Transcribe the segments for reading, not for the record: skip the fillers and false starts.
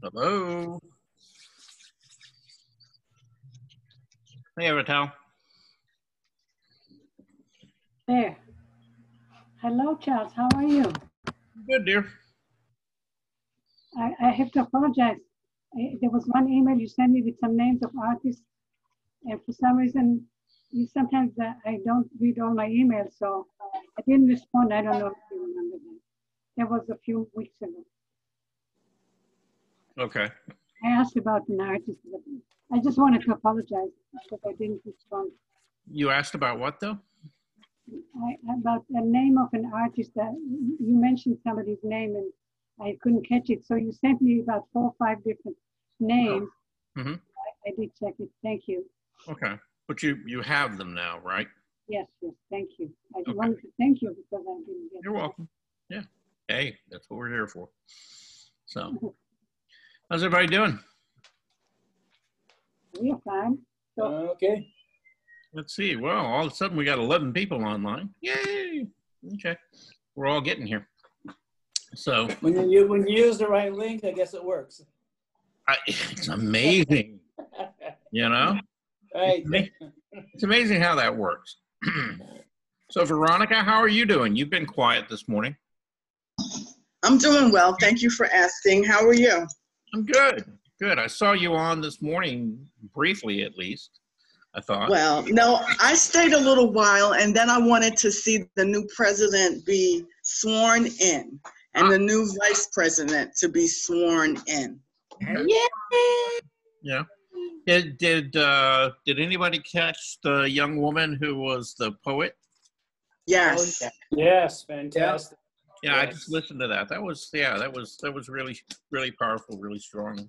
Hello. Hey, Ratel. There. Hello, Charles. How are you? Good, dear. I have to apologize. There was one email you sent me with some names of artists, and for some reason, sometimes I don't read all my emails, so I didn't respond. I don't know if you remember that. That was a few weeks ago. Okay. I asked about an artist, but I just wanted to apologize because I didn't respond. You asked about what, though? About the name of an artist that you mentioned somebody's name and I couldn't catch it. So you sent me about 4 or 5 different names. Oh. Mm-hmm. I did check it. Thank you. Okay. But you have them now, right? Yes, thank you. I wanted to thank you because I didn't get You're welcome. Yeah. Hey, that's what we're here for. So, how's everybody doing? We're fine. So, Okay. Let's see. Well, all of a sudden we got 11 people online. Yay! Okay. We're all getting here. So When you use the right link, I guess it works. It's amazing, you know? Right. It's amazing how that works. So Veronica, how are you doing? You've been quiet this morning. I'm doing well. Thank you for asking. How are you? I'm good. Good. I saw you on this morning, briefly at least, I thought. Well, no, I stayed a little while and then I wanted to see the new president be sworn in and the new vice president to be sworn in. Yeah. Did anybody catch the young woman who was the poet? Yes. Oh, yeah. Yes, fantastic. Yeah, Yes. I just listened to that. That was really, really powerful, really strong.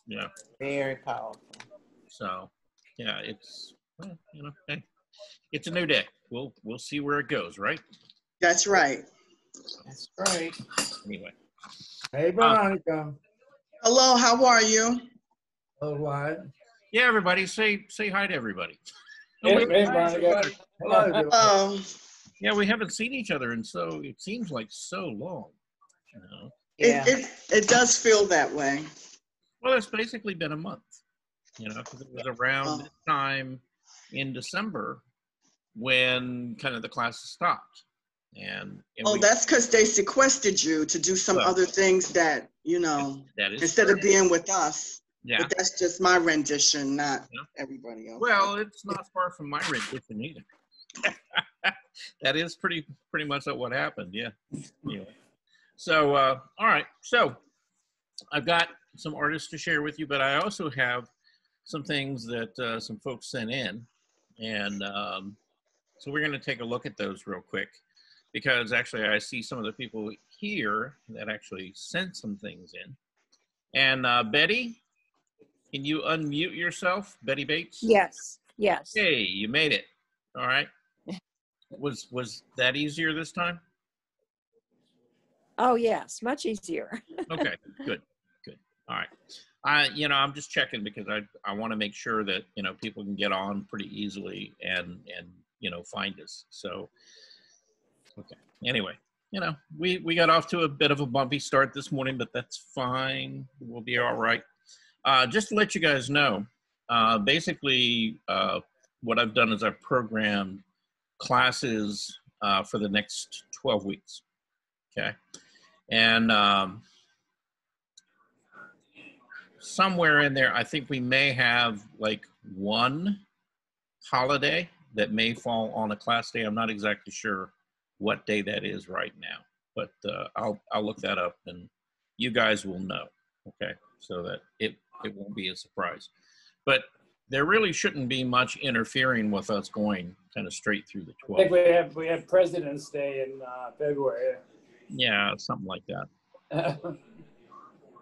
Yeah. Very powerful. So, yeah, it's hey, it's a new day. We'll see where it goes, right? That's right. That's right. Anyway. Hey, Veronica. Hello, how are you? All right. Yeah, everybody, say hi to everybody. Hey, Veronica. Hello. Oh, Yeah, we haven't seen each other in it seems like so long. You know? Yeah. it does feel that way. Well, it's basically been a month. You know, because it was around this time in December when kind of the classes stopped. And That's because they sequestered you to do some other things that, that is instead true. of being with us. Yeah. But that's just my rendition, not everybody else. Well, it's not far from my rendition either. That is pretty much what happened. Yeah. Anyway. So, all right. So I've got some artists to share with you, but I also have some things that some folks sent in. And so we're going to take a look at those real quick because actually I see some of the people here that actually sent some things in. And Betty, can you unmute yourself? Betty Bates? Yes. Hey, you made it. All right. Was that easier this time? Oh, yes, much easier. Okay, good. All right. I'm just checking because I want to make sure that, people can get on pretty easily and find us. So, okay. Anyway, we got off to a bit of a bumpy start this morning, but that's fine. We'll be all right. Just to let you guys know, basically what I've done is I've programmed classes for the next 12 weeks. Okay. And somewhere in there, I think we may have like one holiday that may fall on a class day. I'm not exactly sure what day that is right now, but I'll look that up and you guys will know. Okay. So that it won't be a surprise, but there really shouldn't be much interfering with us going kind of straight through the 12. I think we have President's Day in February. Yeah, something like that.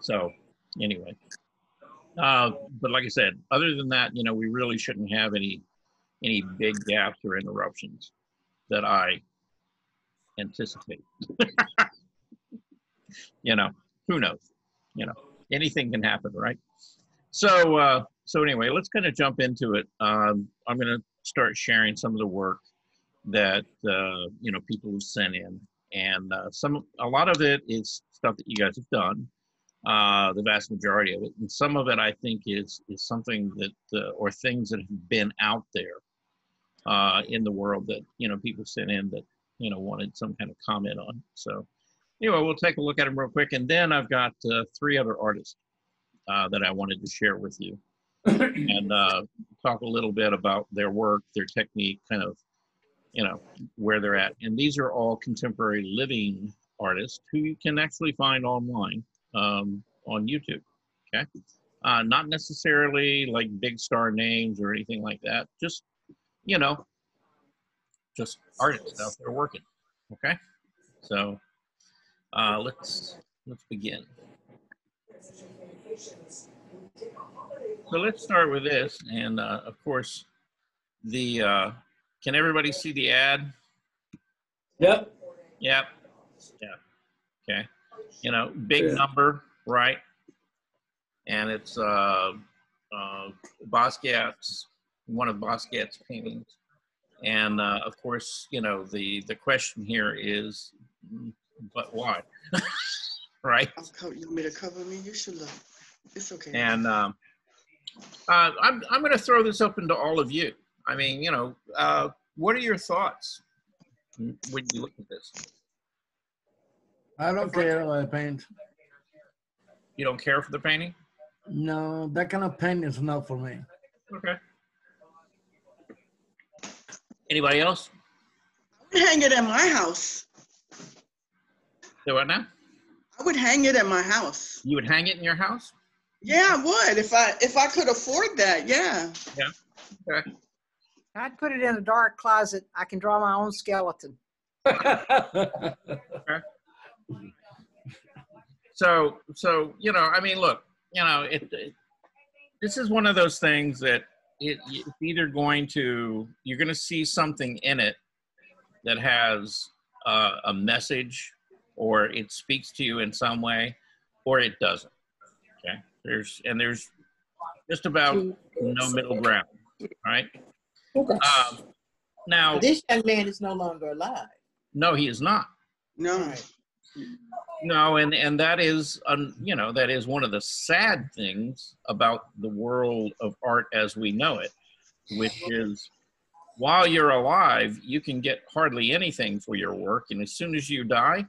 So anyway, but like I said, other than that, we really shouldn't have any big gaps or interruptions that I anticipate. Who knows? Anything can happen, right? So anyway, let's kind of jump into it. I'm going to start sharing some of the work that people have sent in, and a lot of it is stuff that you guys have done, the vast majority of it. And some of it, I think, is something that, or things that have been out there in the world that, people sent in that, wanted some kind of comment on. So anyway, we'll take a look at them real quick. And then I've got 3 other artists that I wanted to share with you and talk a little bit about their work, their technique, kind of, where they're at. And these are all contemporary living artists who you can actually find online on YouTube, okay? Not necessarily like big star names or anything like that. Just, just artists out there working, okay? So let's begin. So let's start with this, and of course, can everybody see the ad? Yep. Yep. Yeah. Okay. Big number, right? And it's Basquiat's, one of Basquiat's paintings. And of course, the question here is, but why? Right? You want me to cover me? You should look. It's okay. And I'm going to throw this open to all of you. I mean, what are your thoughts when you look at this? I don't care what I paint. You don't care for the painting? No, that kind of paint is not for me. Okay. Anybody else? I would hang it at my house. Do what now? I would hang it at my house. You would hang it in your house? Yeah, I would if I could afford that. Yeah. Yeah. Okay. I'd put it in a dark closet. I can draw my own skeleton. Okay. So I mean, look, this is one of those things that it's either you're going to see something in it that has a message, or it speaks to you in some way, or it doesn't. Okay. There's just about no middle ground, right? Now, this young man is no longer alive. no, he is not. No. No, and that is, that is one of the sad things about the world of art as we know it, which is while you're alive, you can get hardly anything for your work, and as soon as you die,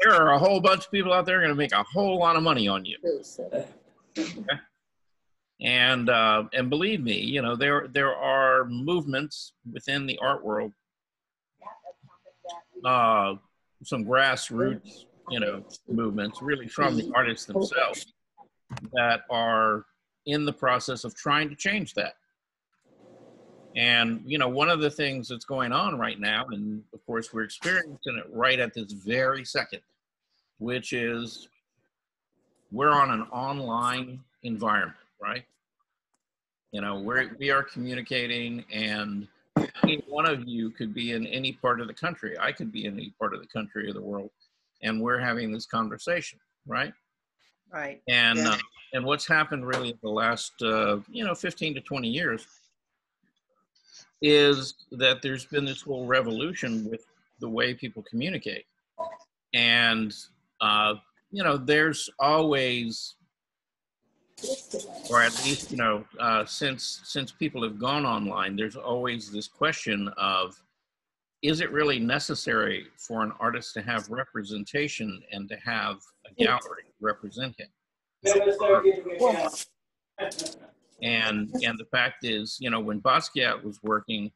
there are a whole bunch of people out there going to make a whole lot of money on you. Okay? And believe me, there are movements within the art world, some grassroots, movements really from the artists themselves that are in the process of trying to change that. And, one of the things that's going on right now, and of course we're experiencing it right at this very second, which is we're on an online environment, right? We are communicating, and any one of you could be in any part of the country. I could be in any part of the country or the world, and we're having this conversation, right? Right. And Yeah. And what's happened really in the last 15 to 20 years is that there's been this whole revolution with the way people communicate, and there's always, or at least since people have gone online, there's always this question of, is it really necessary for an artist to have representation and to have a gallery represent him? And the fact is, when Basquiat was working,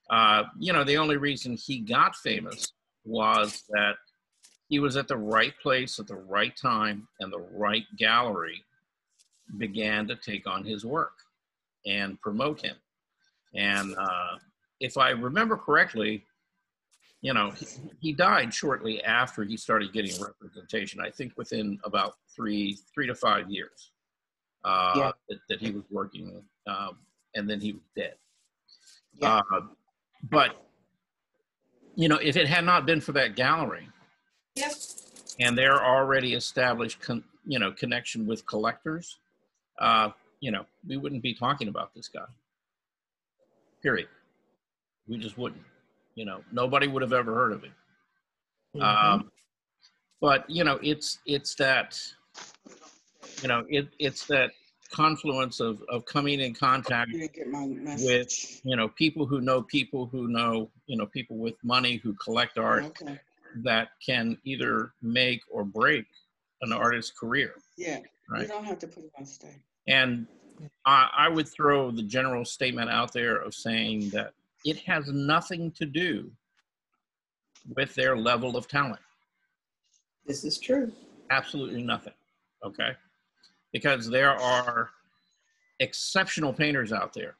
the only reason he got famous was that he was at the right place at the right time, and the right gallery began to take on his work and promote him. And if I remember correctly, he died shortly after he started getting representation. I think within about three to 5 years that he was working, and then he was dead. Yeah. But if it had not been for that gallery, and their already established connection with collectors, we wouldn't be talking about this guy. Period. We just wouldn't. Nobody would have ever heard of him. But it's that it's that confluence of coming in contact You didn't get my with message. people who know people with money who collect art Okay. that can either make or break an artist's career, Yeah. You right? don't have to put it on stage. And I would throw the general statement out there of saying that it has nothing to do with their level of talent. This is true. Absolutely nothing. Okay. Because there are exceptional painters out there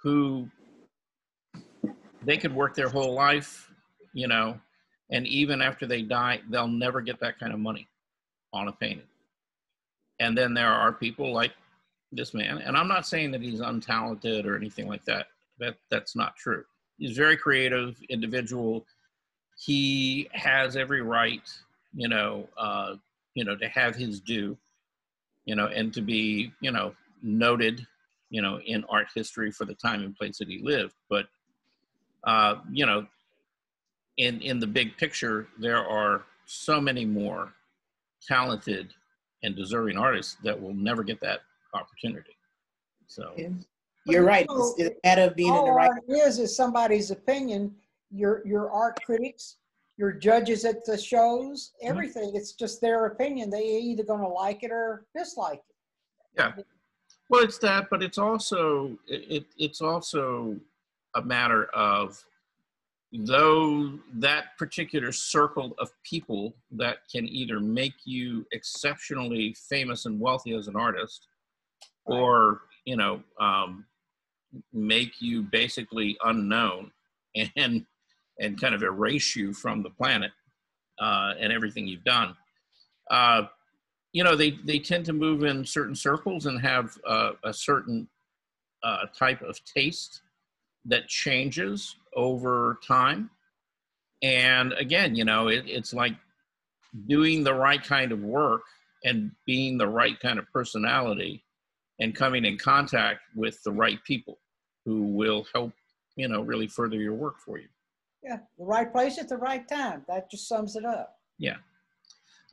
who they could work their whole life, and even after they die, they'll never get that kind of money on a painting. And then there are people like this man, and I'm not saying that he's untalented or anything like that. That's not true. He's a very creative individual. He has every right, to have his due, and to be, noted, in art history for the time and place that he lived. But, in the big picture, there are so many more talented and deserving artists that will never get that opportunity. So Yeah. You're right. It's a matter of being in All the right. art is somebody's opinion. Your art critics, your judges at the shows, everything. It's just their opinion. They either going to like it or dislike it. yeah, well, it's that, but it's also it's also a matter of though that particular circle of people that can either make you exceptionally famous and wealthy as an artist, or make you basically unknown and kind of erase you from the planet and everything you've done. They tend to move in certain circles and have a certain type of taste that changes over time. And again, it's like doing the right kind of work and being the right kind of personality and coming in contact with the right people who will help, really further your work for you. Yeah, the right place at the right time. That just sums it up. Yeah.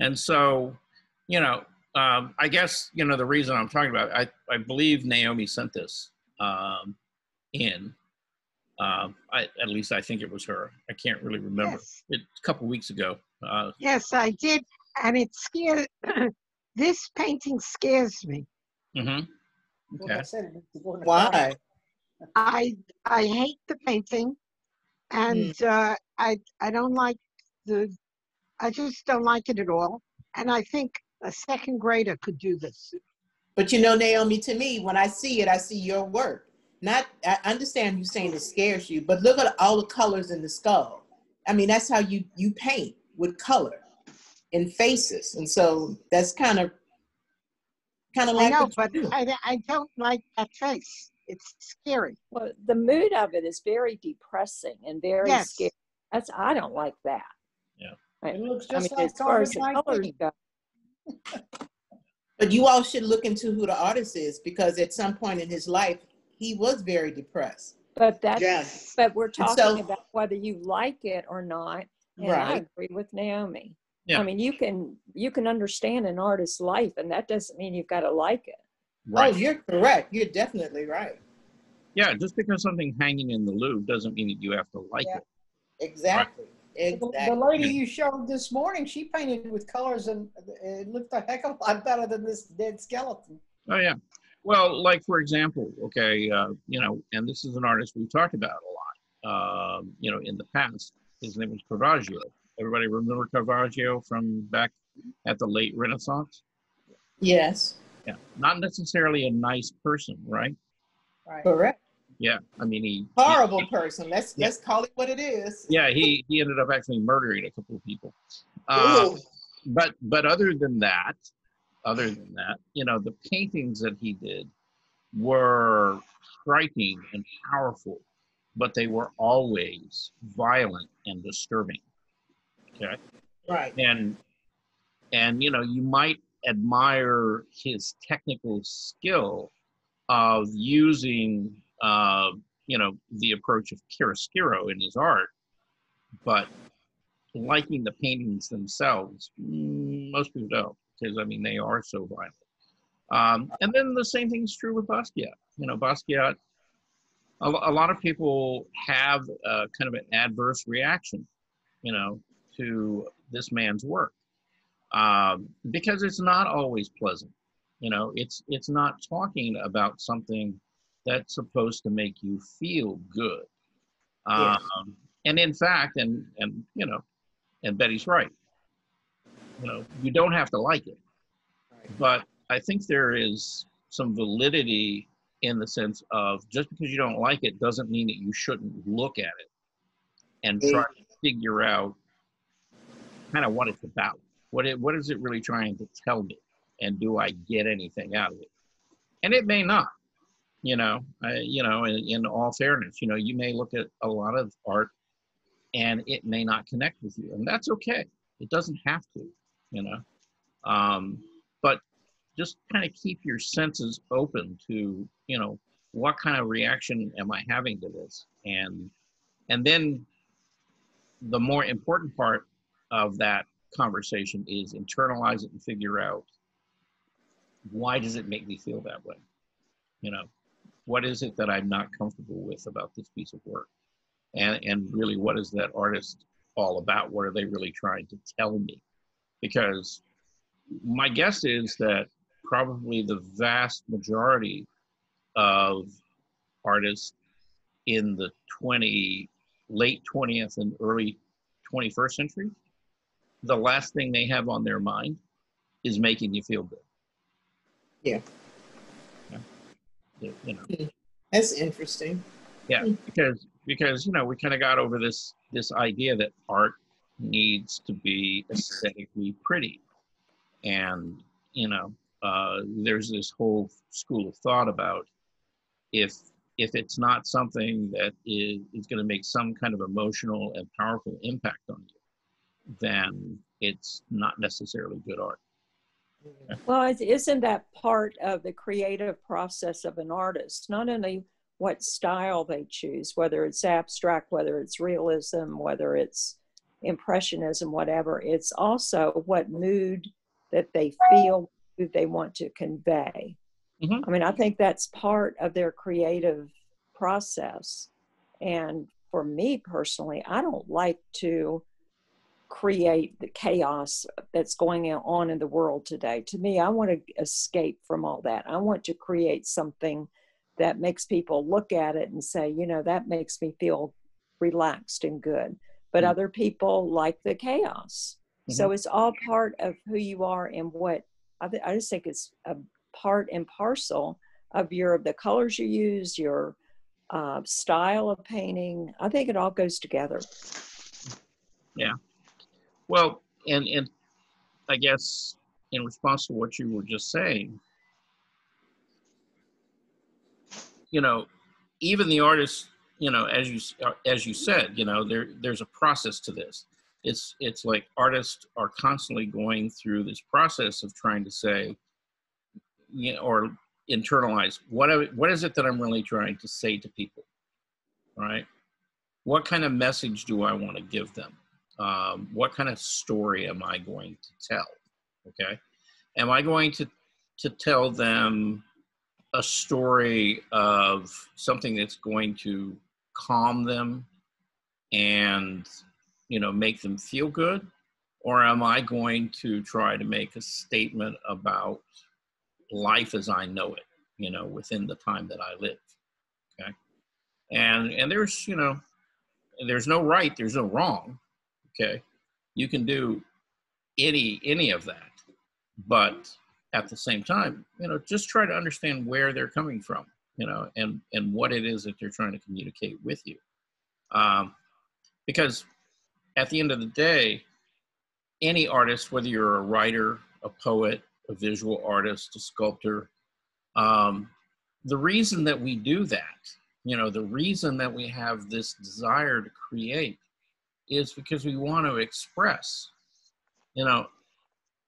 And so, I guess, the reason I'm talking about it, I believe Naomi sent this in. At least I think it was her. I can't really remember. Yes. It, a couple weeks ago. Yes, I did. And it scared, this painting scares me. Mm-hmm. Like Okay. I said, it needs to go in the Why? garden. I hate the painting, and I don't like I just don't like it at all. And I think a second grader could do this. But Naomi, to me, when I see it, I see your work. I understand you saying it scares you, but look at all the colors in the skull. I mean, that's how you paint, with color and faces. And so that's kind of I like know, what but you do. I don't like that face. It's scary. Well, the mood of it is very depressing and very Yes. scary. I don't like that. Yeah. It looks I just mean, like as far as the carbon colors 19. go. But you all should look into who the artist is, because at some point in his life, he was very depressed. But that's, Yes. but we're talking so- about whether you like it or not. And I Right. agree with Naomi. Yeah. I mean, you can understand an artist's life, and that doesn't mean you've got to like it. Right. Oh, you're correct. You're definitely right. Yeah. Just because something's hanging in the Louvre doesn't mean that you have to like Yeah. it. Exactly. The Exactly. lady you showed this morning, she painted with colors, and it looked a heck of a lot better than this dead skeleton. Oh yeah. Well, like for example, okay, and this is an artist we've talked about a lot, in the past. His name was Caravaggio. Everybody remember Caravaggio from back at the late Renaissance? Yes. Yeah. Not necessarily a nice person, right? Right. Correct. Yeah. I mean, Horrible person. Let's Yeah. call it what it is. Yeah, he ended up actually murdering a couple of people. Ooh. But other than that, the paintings that he did were striking and powerful, but they were always violent and disturbing. Okay. Right. And you might admire his technical skill of using the approach of chiaroscuro in his art, but liking the paintings themselves. Most people don't, because I mean they are so violent. And then the same thing is true with Basquiat. You know, Basquiat. A lot of people have kind of an adverse reaction, you know, to this man's work because it's not always pleasant. You know, it's not talking about something that's supposed to make you feel good. Yeah. And in fact, and you know, and Betty's right. You know, you don't have to like it, but I think there is some validity in the sense of just because you don't like it doesn't mean that you shouldn't look at it and try to figure out kind of what it's about. What is it really trying to tell me? And do I get anything out of it? And it may not, you know, in all fairness, you know, you may look at a lot of art and it may not connect with you, and that's okay. It doesn't have to, you know, but just kind of keep your senses open to, you know, what kind of reaction am I having to this? And then the more important part of that conversation is internalize it and figure out, why does it make me feel that way? You know, what is it that I'm not comfortable with about this piece of work? And really, what is that artist all about? What are they really trying to tell me? Because my guess is that probably the vast majority of artists in the late 20th and early 21st century, the last thing they have on their mind is making you feel good. Yeah. You know. That's interesting. Yeah, because you know, we kind of got over this idea that art needs to be aesthetically pretty, and you know, there's this whole school of thought about if it's not something that is going to make some kind of emotional and powerful impact on you, then it's not necessarily good art. Well, isn't that part of the creative process of an artist? Not only what style they choose, whether it's abstract, whether it's realism, whether it's impressionism, whatever, it's also what mood that they feel they want to convey. Mm-hmm. I mean, I think that's part of their creative process. And for me personally, I don't like to create the chaos that's going on in the world today. To me, I want to escape from all that. I want to create something that makes people look at it and say, you know, that makes me feel relaxed and good. But other people like the chaos. So it's all part of who you are and what I just think it's a part and parcel of the colors you use, your style of painting. I think it all goes together. Yeah. Well, and I guess in response to what you were just saying, you know, even the artists, you know, as you said, you know, there's a process to this. It's like artists are constantly going through this process of trying to say, you know, or internalize what is it that I'm really trying to say to people, right? What kind of message do I want to give them? What kind of story am I going to tell? Okay, am I going to tell them a story of something that's going to calm them and, you know, make them feel good? Or am I going to try to make a statement about life as I know it, you know, within the time that I live? Okay. And there's, you know, there's no right, there's no wrong. Okay. You can do any of that, but at the same time, you know, just try to understand where they're coming from, you know, and what it is that they're trying to communicate with you. Because at the end of the day, any artist, whether you're a writer, a poet, a visual artist, a sculptor, the reason that we do that, you know, the reason that we have this desire to create is because we want to express, you know,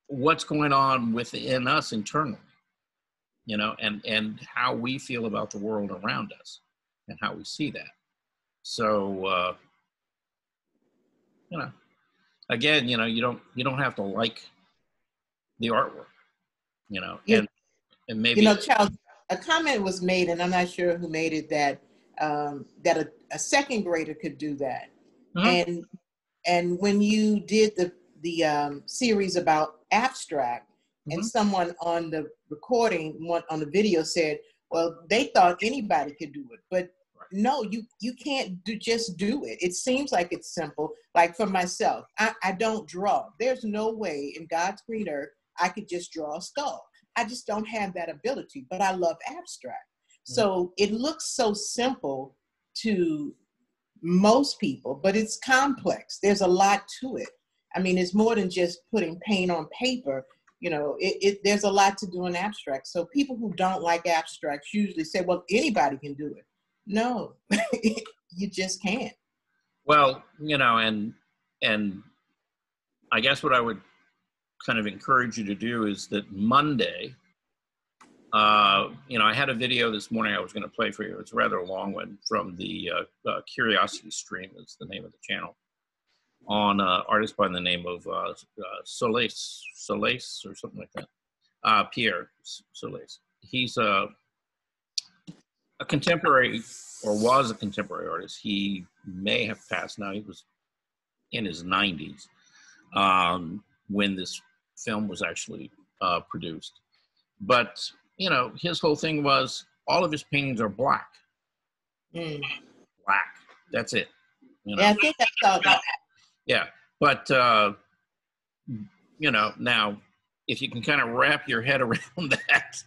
what's going on within us internally, you know, and how we feel about the world around us and how we see that. So, you know, again, you don't have to like the artwork, Yeah. and maybe Charles, a comment was made, and I'm not sure who made it, that that a second grader could do that. Mhm. And when you did the series about abstract, and someone on the recording, on the video said, well, they thought anybody could do it, but no, you can't just do it. It seems like it's simple. Like for myself, I don't draw. There's no way in God's green earth I could just draw a skull. I just don't have that ability, but I love abstract. So it looks so simple to most people, but it's complex. There's a lot to it. I mean, it's more than just putting paint on paper. There's a lot to do in abstract. So people who don't like abstracts usually say, well, anybody can do it. No, you just can't. Well, and I guess what I would kind of encourage you to do is that Monday, I had a video this morning I was going to play for you. It's a rather long one from the Curiosity Stream is the name of the channel, on an artist by the name of Solis or something like that. Pierre Solis. He's a contemporary, or was a contemporary artist. He may have passed now. He was in his 90s when this film was actually produced. But, his whole thing was all of his paintings are black. Black. That's it. Yeah, I think I saw that. Yeah. But, now, if you can kind of wrap your head around that,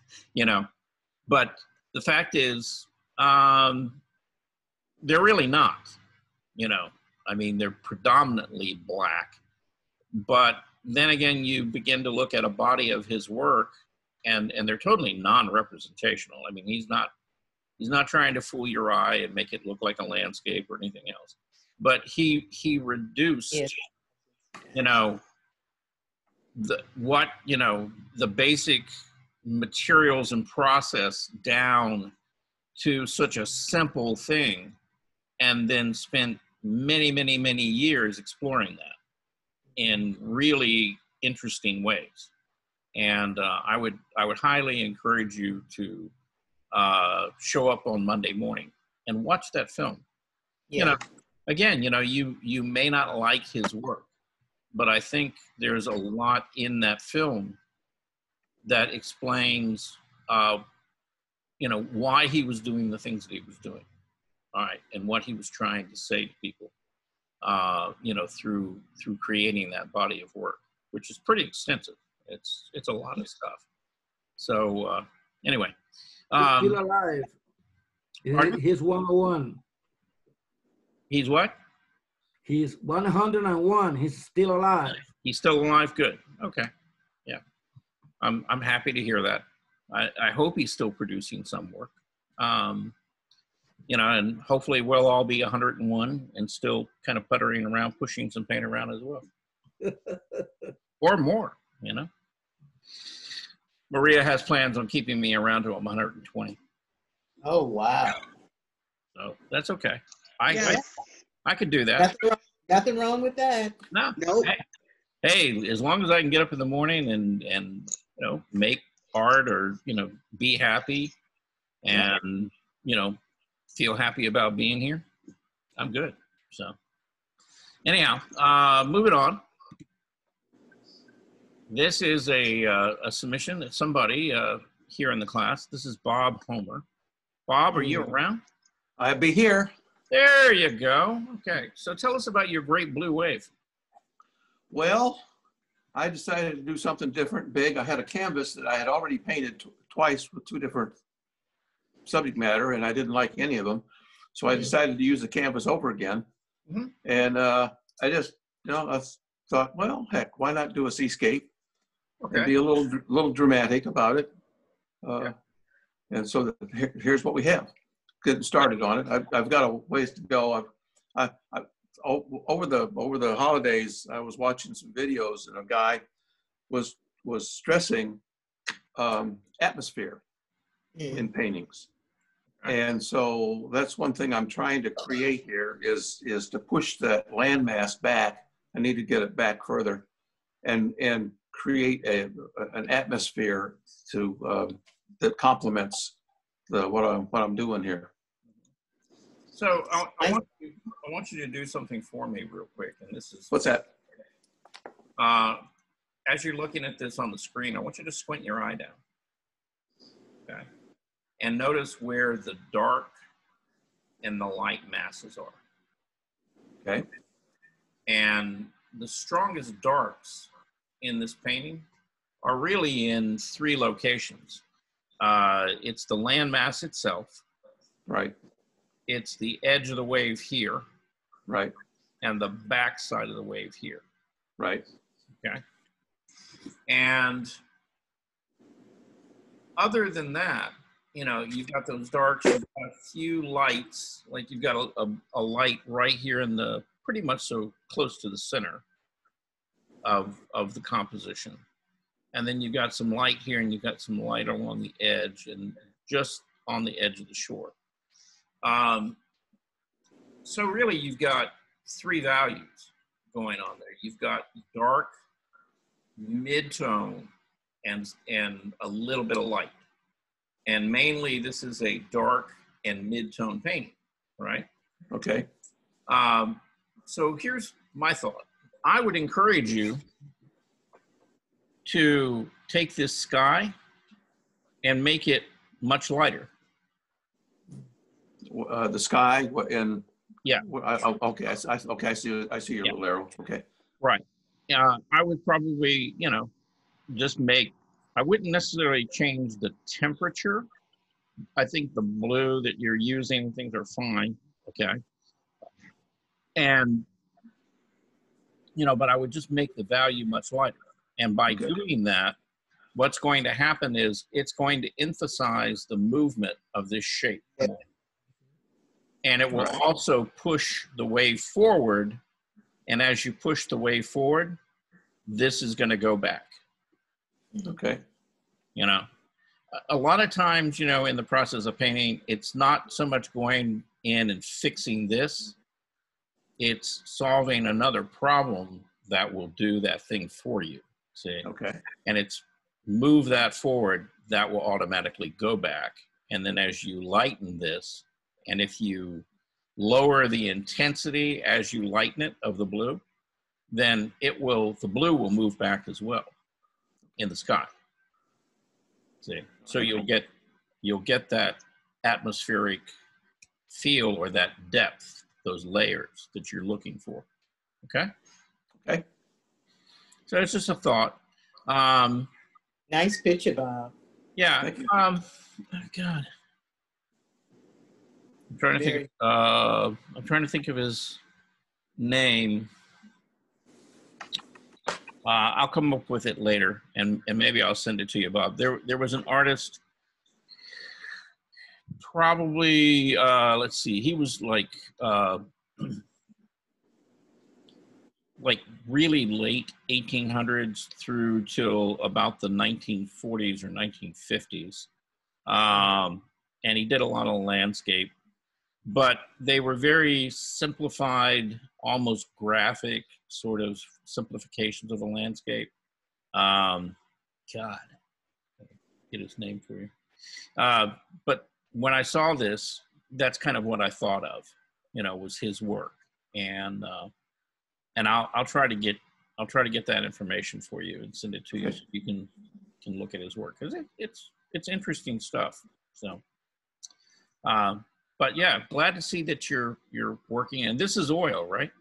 but the fact is, they're really not, I mean, they're predominantly black. But then again, you begin to look at a body of his work, and they're totally non-representational. I mean, he's not trying to fool your eye and make it look like a landscape or anything else. But he reduced, the basic materials and process down to such a simple thing, and then spent many, many, many years exploring that in really interesting ways. And I would highly encourage you to show up on Monday morning and watch that film. Yeah. Again, you may not like his work, but I think there's a lot in that film that explains why he was doing the things that he was doing, all right, and what he was trying to say to people, through creating that body of work, which is pretty extensive. It's a lot of stuff. So anyway, He's still alive. He's 101. He's what? He's 101. He's still alive. He's still alive. Good. Okay. Yeah, I'm happy to hear that. I hope he's still producing some work. And hopefully we'll all be 101 and still kind of puttering around, pushing some paint around as well. Or more, Maria has plans on keeping me around to 120. Oh, wow. So that's okay. Yes. I could do that. Nothing wrong with that. No. Nope. Hey, as long as I can get up in the morning and make art, or be happy and feel happy about being here, I'm good. So anyhow, moving on. This is a submission that somebody here in the class. This is Bob Homer. Bob, are you around? I'll be here. There you go. Okay, so tell us about your great blue wave. Well, I decided to do something different, big. I had a canvas that I had already painted twice with two different subject matter, and I didn't like any of them. So I decided to use the canvas over again. Mm-hmm. And I just, I thought, well, heck, why not do a seascape? Okay. And be a little dramatic about it. And so here's what we have. Getting started on it. I've got a ways to go. Over the holidays, I was watching some videos, and a guy was stressing atmosphere in paintings. And so that's one thing I'm trying to create here is to push that landmass back I need to get it back further and create an atmosphere to that complements what I'm doing here. So I want you to do something for me real quick, and this is What's that? As you're looking at this on the screen, I want you to squint your eye down, okay, and notice where the dark and the light masses are. Okay. And the strongest darks in this painting are really in 3 locations. It's the landmass itself. Right. It's the edge of the wave here. Right. And the back side of the wave here. Right. Okay. And other than that, you know, you've got those darks, you've got a few lights, like you've got a light right here in the, pretty much so close to the center of the composition. And then you've got some light here and you've got some light along the edge and just on the edge of the shore. So really you've got 3 values going on there. You've got dark, mid-tone, and a little bit of light. And mainly this is a dark and mid-tone painting, right? Okay. So here's my thought. I would encourage you to take this sky and make it much lighter. The sky and yeah. Okay. I see your little arrow. Okay. Right. I would probably, you know, just I wouldn't necessarily change the temperature. I think the blue that you're using, things are fine. Okay. And, you know, but I would just make the value much lighter. And by doing that, what's going to happen is it's going to emphasize the movement of this shape. And it will also push the wave forward. And as you push the wave forward, this is going to go back. Okay. You know, a lot of times, you know, in the process of painting, it's not so much going in and fixing this. It's solving another problem that will do that thing for you. See? Okay. And it's move that forward, that will automatically go back. And then as you lighten this, and if you lower the intensity as you lighten it of the blue, then the blue will move back as well in the sky. See? So you'll get that atmospheric feel or that depth, those layers that you're looking for. Okay? Okay. So it's just a thought. Nice picture, Bob. Yeah. Oh God. I'm trying to think of his name. I'll come up with it later, and maybe I'll send it to you, Bob. There was an artist, probably, let's see, he was like really late 1800s through till about the 1940s or 1950s. And he did a lot of landscape, but they were very simplified, almost graphic sort of simplifications of the landscape. God, get his name for you. But when I saw this, that's kind of what I thought of, you know, was his work. And I'll try to get that information for you and send it to you so you can look at his work, because it's interesting stuff. So, but yeah, glad to see that you're working. And this is oil, right?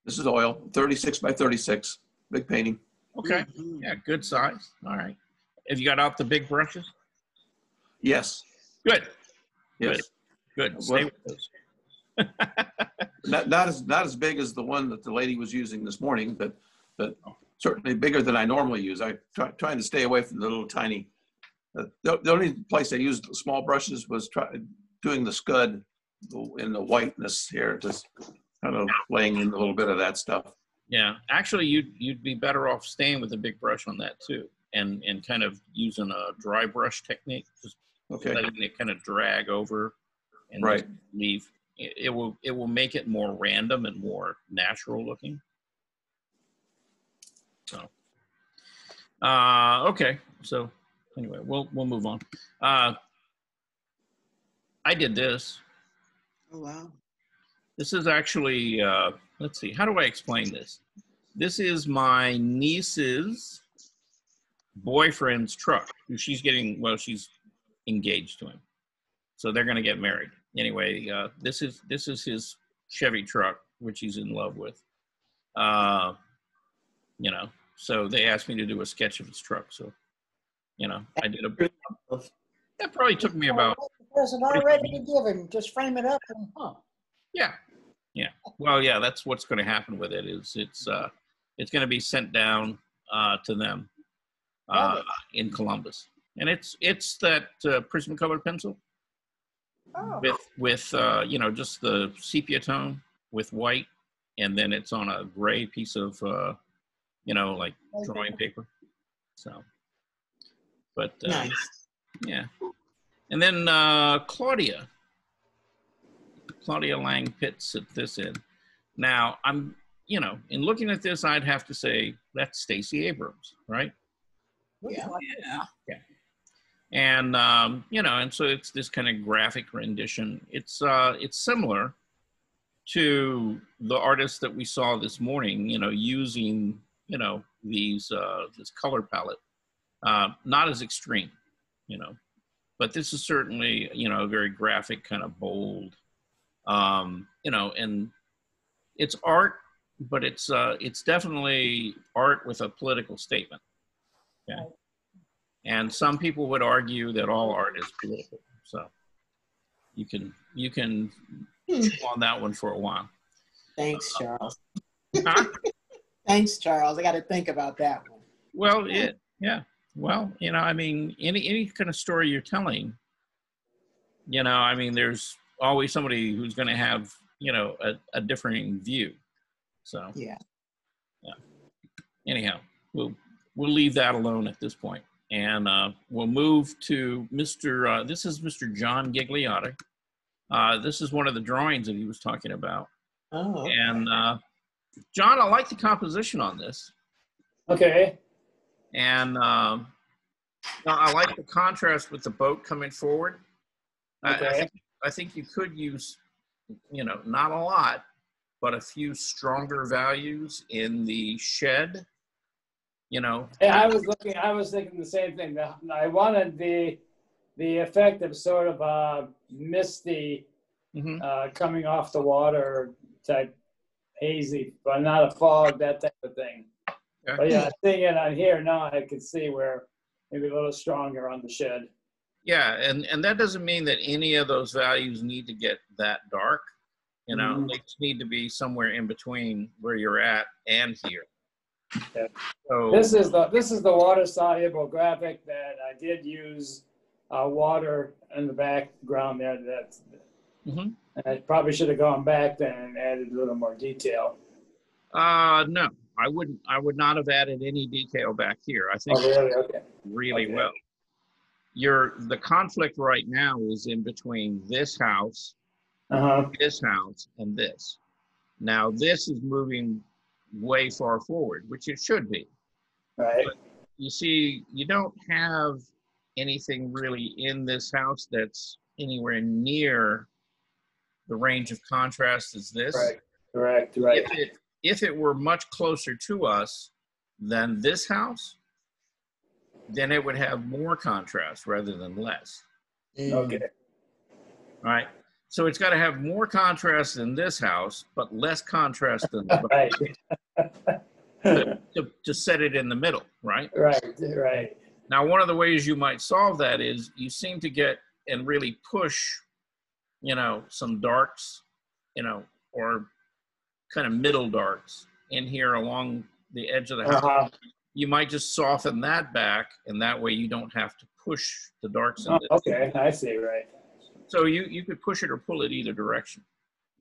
This is oil, 36 by 36, big painting. Okay. Yeah, good size. All right. Have you got out the big brushes? Yes. Good. Yes. Good. Stay with those. not as big as the one that the lady was using this morning, but certainly bigger than I normally use. I trying to stay away from the little tiny. The only place I used small brushes was doing the scud in the whiteness here, just kind of laying in a little bit of that stuff. Yeah, actually, you'd be better off staying with a big brush on that too, and kind of using a dry brush technique, just letting it kind of drag over and just leave. It will make it more random and more natural looking. So, okay. So anyway, we'll move on. I did this. Oh, wow. This is actually, let's see, how do I explain this? This is my niece's boyfriend's truck. She's getting, well, she's engaged to him. So they're going to get married. Anyway, this is his Chevy truck, which he's in love with. You know, so they asked me to do a sketch of his truck. So, you know, I did that probably took me about. There's an already given, just frame it up and, Yeah. Yeah. Well, yeah, that's what's going to happen with it is it's going to be sent down to them in Columbus. And it's that Prismacolor pencil with you know, just the sepia tone with white, and then it's on a gray piece of you know, like drawing paper. So, but Nice. yeah. And then Claudia Lang Pitts at this end. Now I'm, you know, in looking at this, I'd have to say that's Stacey Abrams, right? Yeah. Yeah. And you know, and so it's this kind of graphic rendition. It's similar to the artists that we saw this morning, you know, using, you know, these this color palette, not as extreme, you know, but this is certainly, you know, a very graphic, kind of bold, you know, and it's art, but it's definitely art with a political statement. Okay. And some people would argue that all art is political. So you can chew on that one for a while. Thanks, Charles. Huh? Thanks, Charles. I got to think about that one. Well, yeah. Well, you know, I mean, any kind of story you're telling, you know, I mean, there's always somebody who's going to have, you know, a differing view. So yeah. Anyhow, we'll leave that alone at this point. And we'll move to Mr. This is Mr. John Gigliotti. This is one of the drawings that he was talking about. Oh. Okay. And John, I like the composition on this. Okay. And I like the contrast with the boat coming forward. Okay. I think you could use, you know, not a lot, but a few stronger values in the shed. You know, I was thinking the same thing. I wanted the effect of sort of misty coming off the water type hazy, but not a fog, that type of thing. Okay. But yeah, seeing it on here now, I can see where maybe a little stronger on the shed. Yeah, and that doesn't mean that any of those values need to get that dark. You know, they just need to be somewhere in between where you're at and here. Okay. So this is the water soluble graphic that I did use water in the background there. And I probably should have gone back then and added a little more detail. No, I wouldn't. I would not have added any detail back here. I think really well. The conflict right now is in between this house, this house, and this. Now this is moving way far forward, which it should be. Right. But you see, you don't have anything really in this house that's anywhere near the range of contrast as this. Right. If it were much closer to us than this house, then it would have more contrast rather than less. Okay. All right. So it's got to have more contrast than this house, but less contrast than the to set it in the middle, right? Right. Now, one of the ways you might solve that is you seem to get and really push, you know, some darks, you know, or kind of middle darks in here along the edge of the house. You might just soften that back, and that way you don't have to push the darks in this. Okay, I see, right. So you could push it or pull it either direction.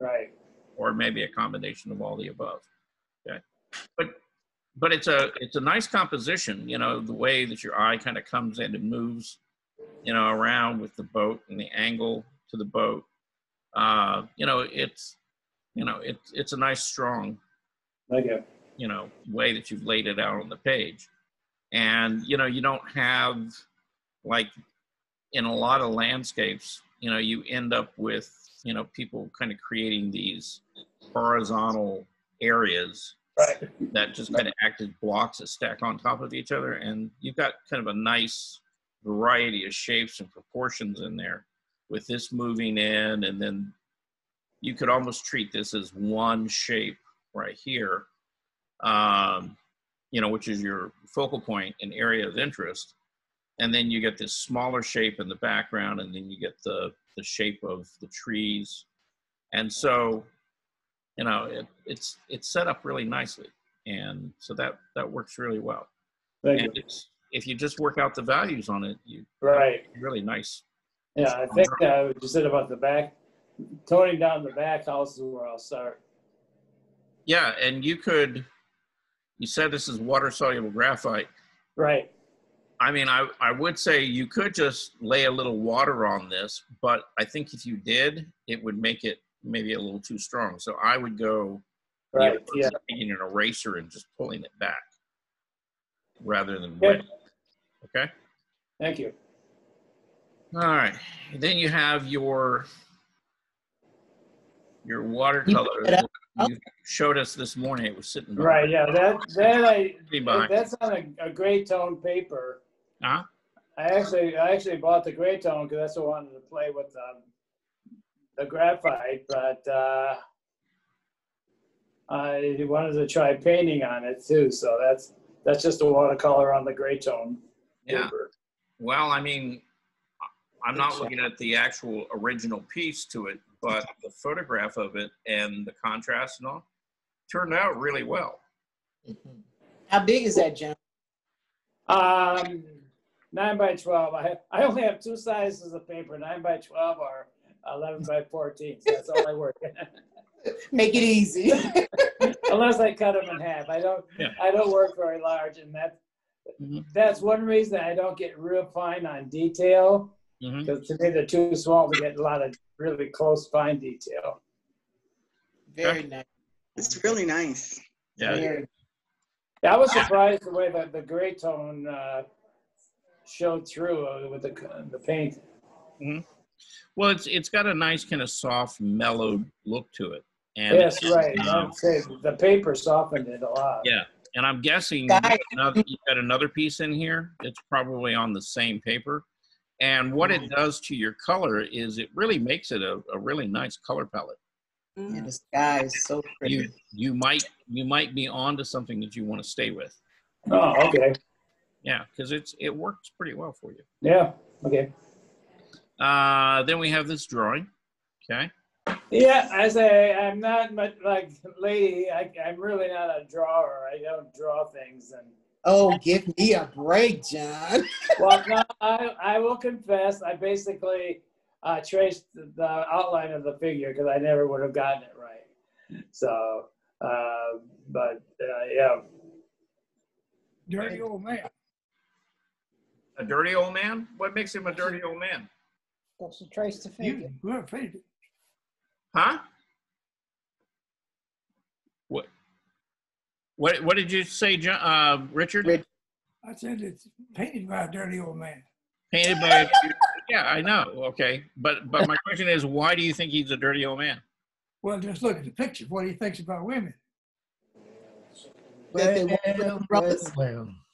Right. Or maybe a combination of all the above. Okay. But it's a nice composition, you know, the way that your eye kind of comes in and moves, you know, around with the boat and the angle to the boat. You know, it's a nice strong. Okay. way that you've laid it out on the page. And, you don't have, like, in a lot of landscapes, you end up with, people kind of creating these horizontal areas that just kind of act as blocks that stack on top of each other. And you've got kind of a nice variety of shapes and proportions in there with this moving in, and then you could almost treat this as one shape right here, which is your focal point and area of interest. And then you get this smaller shape in the background, and then you get the shape of the trees. And so, it's set up really nicely. And so that works really well. And if you just work out the values on it, really nice. Yeah, I think what you said about the back, toning down the back house is where I'll start. Yeah, and you said this is water soluble graphite. Right. I mean, I would say you could just lay a little water on this, but I think if you did, it would make it maybe a little too strong. So I would go taking an eraser and just pulling it back rather than wet. Okay? Thank you. All right. Then you have your watercolor. You showed us this morning. It was sitting behind. Right. Yeah. That's on a gray tone paper. Huh? I actually bought the gray tone because that's what I wanted to play with the graphite, but I wanted to try painting on it too. So that's just a watercolor on the gray tone paper. Well, I mean, I'm not looking at the actual original piece to it, but the photograph of it and the contrast and all turned out really well. Mm-hmm. How big is that, John? 9 by 12. I only have two sizes of paper, 9 by 12 or 11 by 14. So that's all I work. Make it easy. Unless I cut them in half. I don't work very large, and that's one reason I don't get real fine on detail. Because to me they're too small to get a lot of really close fine detail. Very nice. It's really nice. Yeah. I was surprised the way that the gray tone showed through with the paint. Mm-hmm. Well, it's got a nice kind of soft, mellowed look to it. And yes, right. I'd say the paper softened it a lot. Yeah, and I'm guessing you've got another piece in here. It's probably on the same paper. And what it does to your color is it really makes it a really nice color palette. Yeah, the sky is so pretty. You might be onto something that you want to stay with. Oh, okay. Yeah, because it works pretty well for you. Yeah. Okay. Then we have this drawing. Okay. Yeah, I say I'm not much like lady. I'm really not a drawer. I don't draw things and. Oh, give me a break, John. Well, no, I will confess, I basically traced the outline of the figure because I never would have gotten it right. So, yeah. Dirty old man. A dirty old man? What makes him a dirty old man? Supposed to trace the figure. Huh? What did you say, John, Richard? I said it's painted by a dirty old man. Painted by yeah, I know. Okay. But my question is, why do you think he's a dirty old man? Well, just look at the picture. What he thinks about women.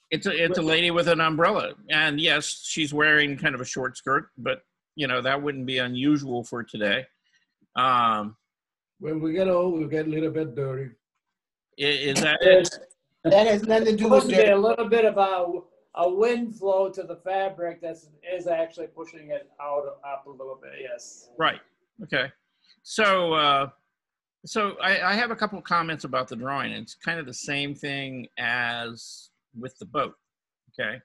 It's a lady with an umbrella. And yes, she's wearing kind of a short skirt, but that wouldn't be unusual for today. When we get old, we'll get a little bit dirty. Is that that has nothing to do with a little bit of a wind flow to the fabric that is actually pushing it up a little bit. Yes. Right. Okay. So I have a couple of comments about the drawing. It's kind of the same thing as with the boat. Okay.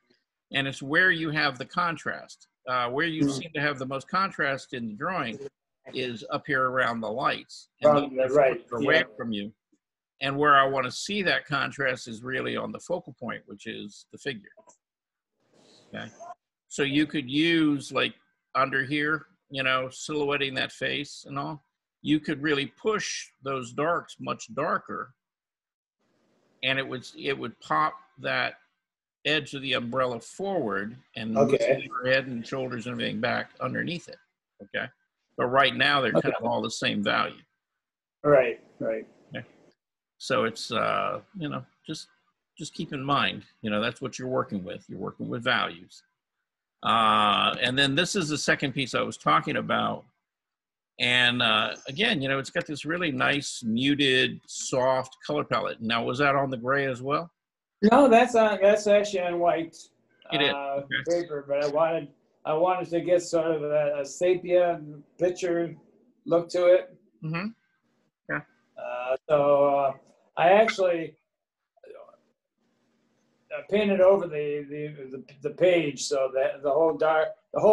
And it's where you have the contrast. Where you seem to have the most contrast in the drawing is up here around the lights. Right. Away from you. And where I want to see that contrast is really on the focal point, which is the figure. Okay. So you could use like under here, silhouetting that face and all. You could really push those darks much darker and it would pop that edge of the umbrella forward and Okay. move your head and shoulders and everything back underneath it. Okay. But right now they're kind of all the same value. Right, right. Okay. So it's, you know, just keep in mind, you know, that's what you're working with. You're working with values. And then this is the second piece I was talking about. And again, you know, it's got this really nice, muted, soft color palette. Now, was that on the gray as well? No, that's actually on white It is. paper, but I wanted to get sort of a sepia picture look to it. Mm-hmm. Yeah. So I actually painted over the page so that the whole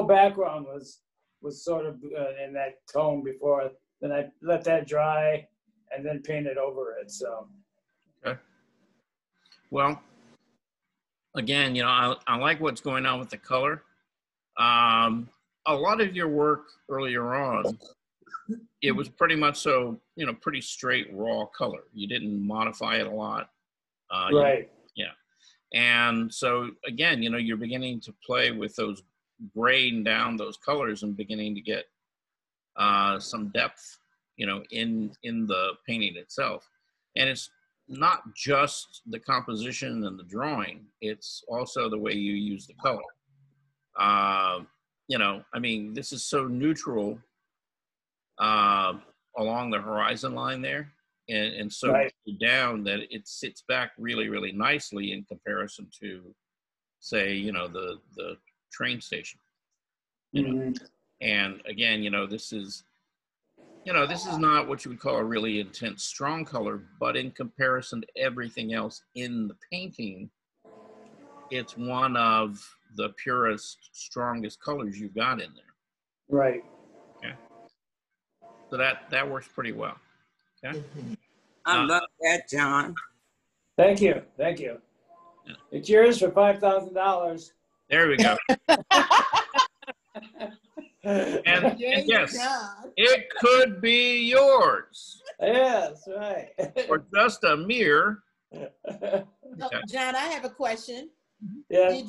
background was sort of in that tone before. Then I let that dry and then painted over it. So. Okay. Well, again, you know, I like what's going on with the color. A lot of your work earlier on, it was pretty much so, you know, pretty straight raw color. You didn't modify it a lot. Right. Yeah. And so again, you know, you're beginning to play with those graying down those colors and beginning to get some depth, you know, in the painting itself. And it's not just the composition and the drawing, it's also the way you use the color. You know, I mean, this is so neutral along the horizon line there, and so Right. down that it sits back really, really nicely in comparison to, say, you know, the train station. You know, Mhm. and again, you know, this is not what you would call a really intense, strong color, but in comparison to everything else in the painting, it's one of the purest, strongest colors you've got in there. Right. Okay. So that works pretty well. Okay. I love that, John. Thank you. Thank you. Yeah. It's yours for $5,000. There we go. And yes, it could be yours. Yes, right. Or just a mere. So, John, I have a question. Yeah.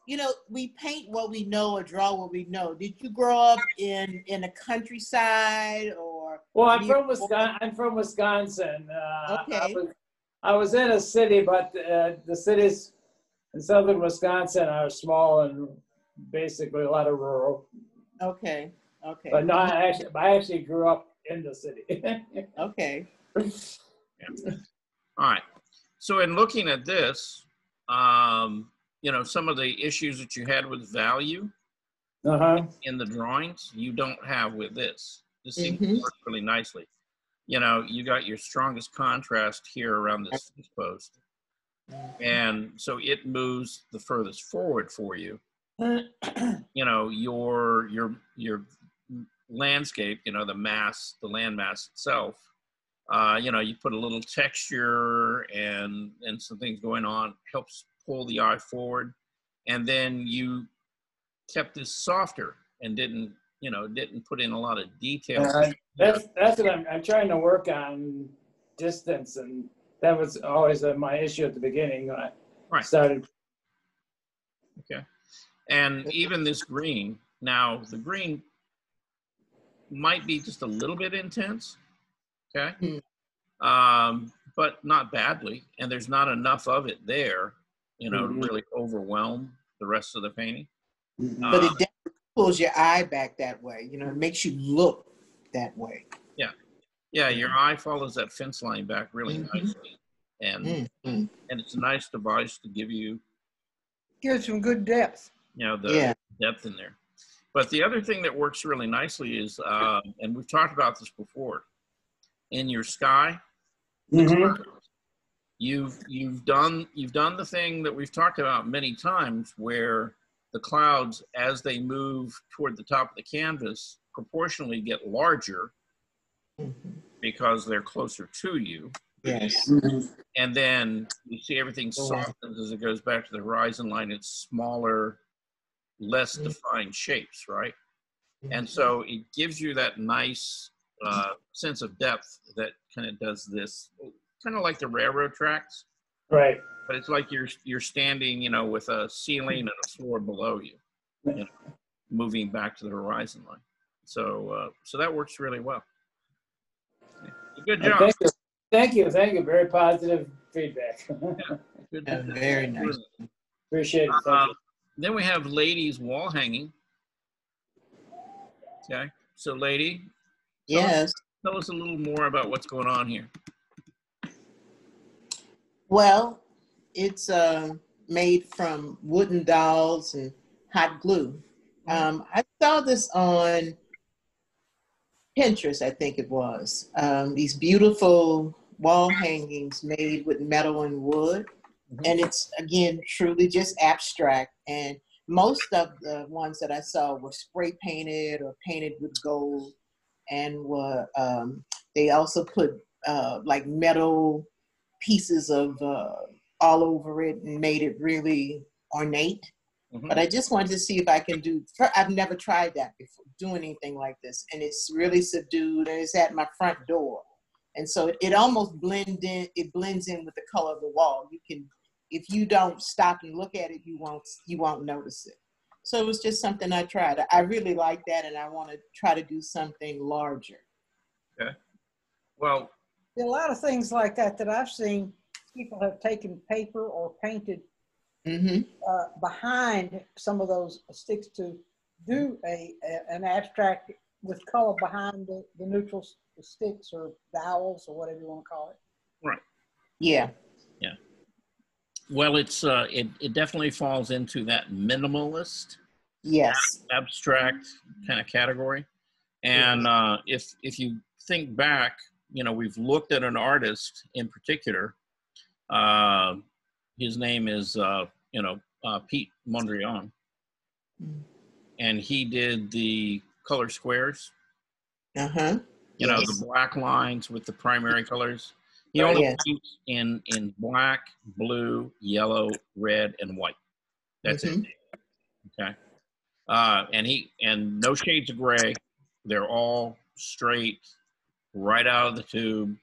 You know, we paint what we know or draw what we know. Did you grow up in the countryside or? Well, I'm from Wisconsin. I'm from Wisconsin. Okay. I was in a city, but the cities in southern Wisconsin are small and basically a lot of rural. Okay. Okay. But no, I actually grew up in the city. Okay. Yeah. All right. So in looking at this, you know, some of the issues that you had with value in the drawings, you don't have with this. This seems to work really nicely. You know, you got your strongest contrast here around this post. And so it moves the furthest forward for you. You know, your landscape, you know, the land mass itself, you know, you put a little texture and some things going on, helps pull the eye forward. And then you kept this softer and didn't put in a lot of detail. That's what I'm trying to work on, distance, and that was always my issue at the beginning when I started. Okay. And even this green, now the green might be just a little bit intense, okay? But not badly, and there's not enough of it there, you know, to really overwhelm the rest of the painting. But it definitely pulls your eye back that way, you know, it makes you look that way. Yeah. Yeah, your eye follows that fence line back really nicely. And it's a nice device to give you some good depth. You know, the depth in there. But the other thing that works really nicely is, and we've talked about this before, in your sky, you've done the thing that we've talked about many times, where the clouds, as they move toward the top of the canvas, proportionally get larger because they're closer to you. Yes. And then you see everything softens as it goes back to the horizon line. It's smaller, less defined shapes, right? And so it gives you that nice sense of depth that kind of does this, kind of like the railroad tracks. Right. But it's like you're standing, you know, with a ceiling and a floor below you, you know, moving back to the horizon line. So so that works really well. Good job. Thank you. Thank you. Thank you. Very positive feedback. Good. Very nice. Appreciate it. Thank you. Then we have ladies wall hanging. Okay. So lady. Yes. Tell us a little more about what's going on here. Well, it's made from wooden dolls and hot glue. I saw this on Pinterest, I think it was. These beautiful wall hangings made with metal and wood. And it's, again, truly just abstract. And most of the ones that I saw were spray painted or painted with gold, and were they also put like metal pieces of all over it and made it really ornate. But I just wanted to see if I can do, I've never tried that before, doing anything like this. And it's really subdued, and it's at my front door. And so it almost blends in with the color of the wall. You can, if you don't stop and look at it, you won't notice it. So it was just something I tried. I really like that, and I want to try to do something larger. Okay. Well, There are a lot of things like that I've seen. People have taken paper or painted behind some of those sticks to do an abstract with color behind the neutral sticks or dowels or whatever you want to call it. Right. Yeah. Yeah. Well, it's it definitely falls into that minimalist, yes, abstract kind of category. And if you think back, you know, we've looked at an artist in particular. His name is Pete Mondrian, and he did the color squares. You know, the black lines with the primary colors. He only paints in black, blue, yellow, red, and white. That's it. Okay. And no shades of gray. They're all straight, right out of the tube.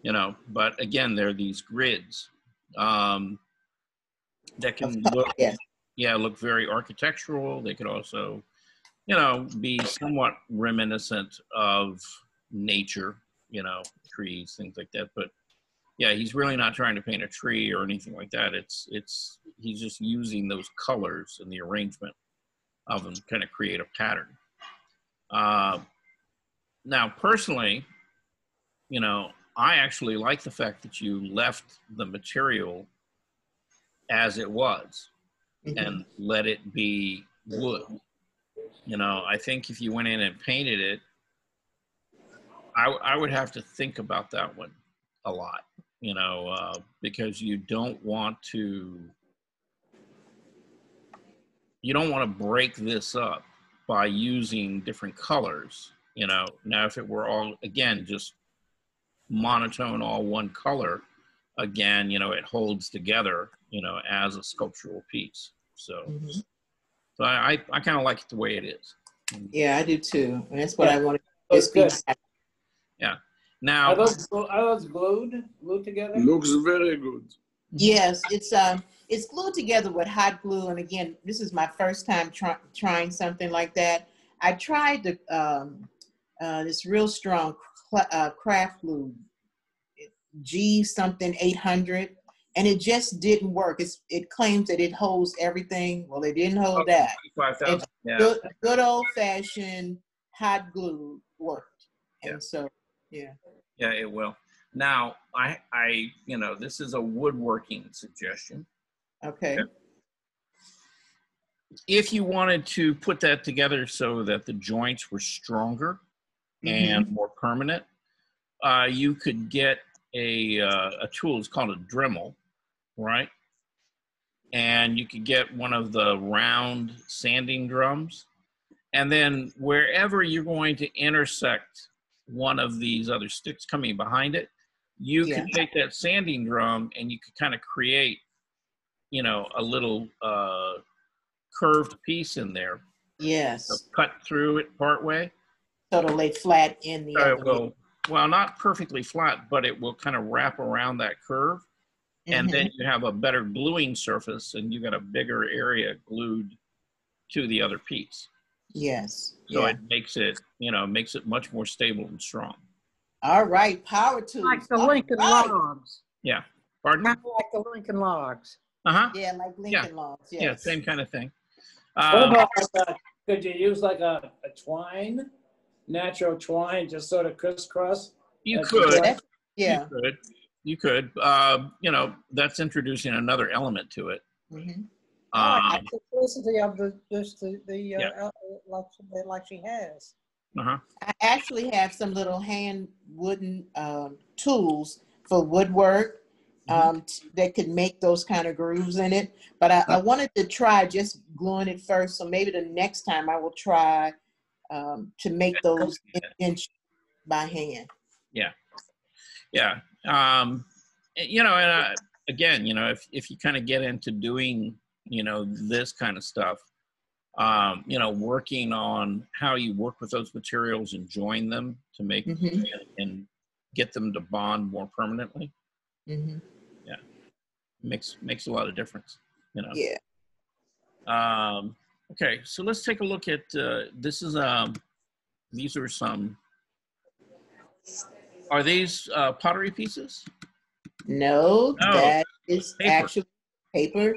You know, but again, they're these grids that can look, look very architectural. They could also, you know, be somewhat reminiscent of nature, you know, trees, things like that. But yeah, he's really not trying to paint a tree or anything like that. He's just using those colors and the arrangement of them to kind of create a pattern. Now, personally, you know, I actually like the fact that you left the material as it was and let it be wood. You know, I think if you went in and painted it, I would have to think about that one a lot, you know, because you don't want to break this up by using different colors, you know. Now, if it were all, again, just monotone, all one color, again, you know, it holds together, you know, as a sculptural piece. So, so I kind of like it the way it is. Yeah, I do too. And that's what I want That's to good. Yeah. Now, are those glued together? Looks very good. Yes, it's glued together with hot glue. And again, this is my first time trying something like that. I tried this real strong craft glue, G something 800, and it just didn't work. It claims that it holds everything. Well, it didn't hold that. It's good old fashioned hot glue worked. And so, yeah. Yeah, it will. Now, I you know, this is a woodworking suggestion. Okay. If you wanted to put that together so that the joints were stronger and more permanent, you could get a tool. It's called a Dremel, right? And you could get one of the round sanding drums. And then wherever you're going to intersect one of these other sticks coming behind it, you could take that sanding drum and you could kind of create, you know, a little curved piece in there. Yes. So cut through it part way. So it'll lay flat in the It will, well, not perfectly flat, but it will kind of wrap around that curve. and then you have a better gluing surface, and you got a bigger area glued to the other piece. Yes. So it makes it, makes it much more stable and strong. All right, power tools. Like the All Lincoln right. Logs. Yeah. Pardon? Kind of like the Lincoln Logs. Yeah, like Lincoln Logs. Yes. Yeah, same kind of thing. What about, could you use like a twine, natural twine, just sort of crisscross? You could. Yeah. You could. That's introducing another element to it. I like the simplicity of like she has. I actually have some little hand wooden tools for woodwork that could make those kind of grooves in it. But I wanted to try just gluing it first. So maybe the next time I will try to make those inch by hand. Yeah. Yeah. Again, if you kind of get into doing, this kind of stuff, working on how you work with those materials and join them to make and get them to bond more permanently. Yeah. Makes a lot of difference, Yeah. Okay. So let's take a look at, these are some, are these pottery pieces? No, that is actually paper.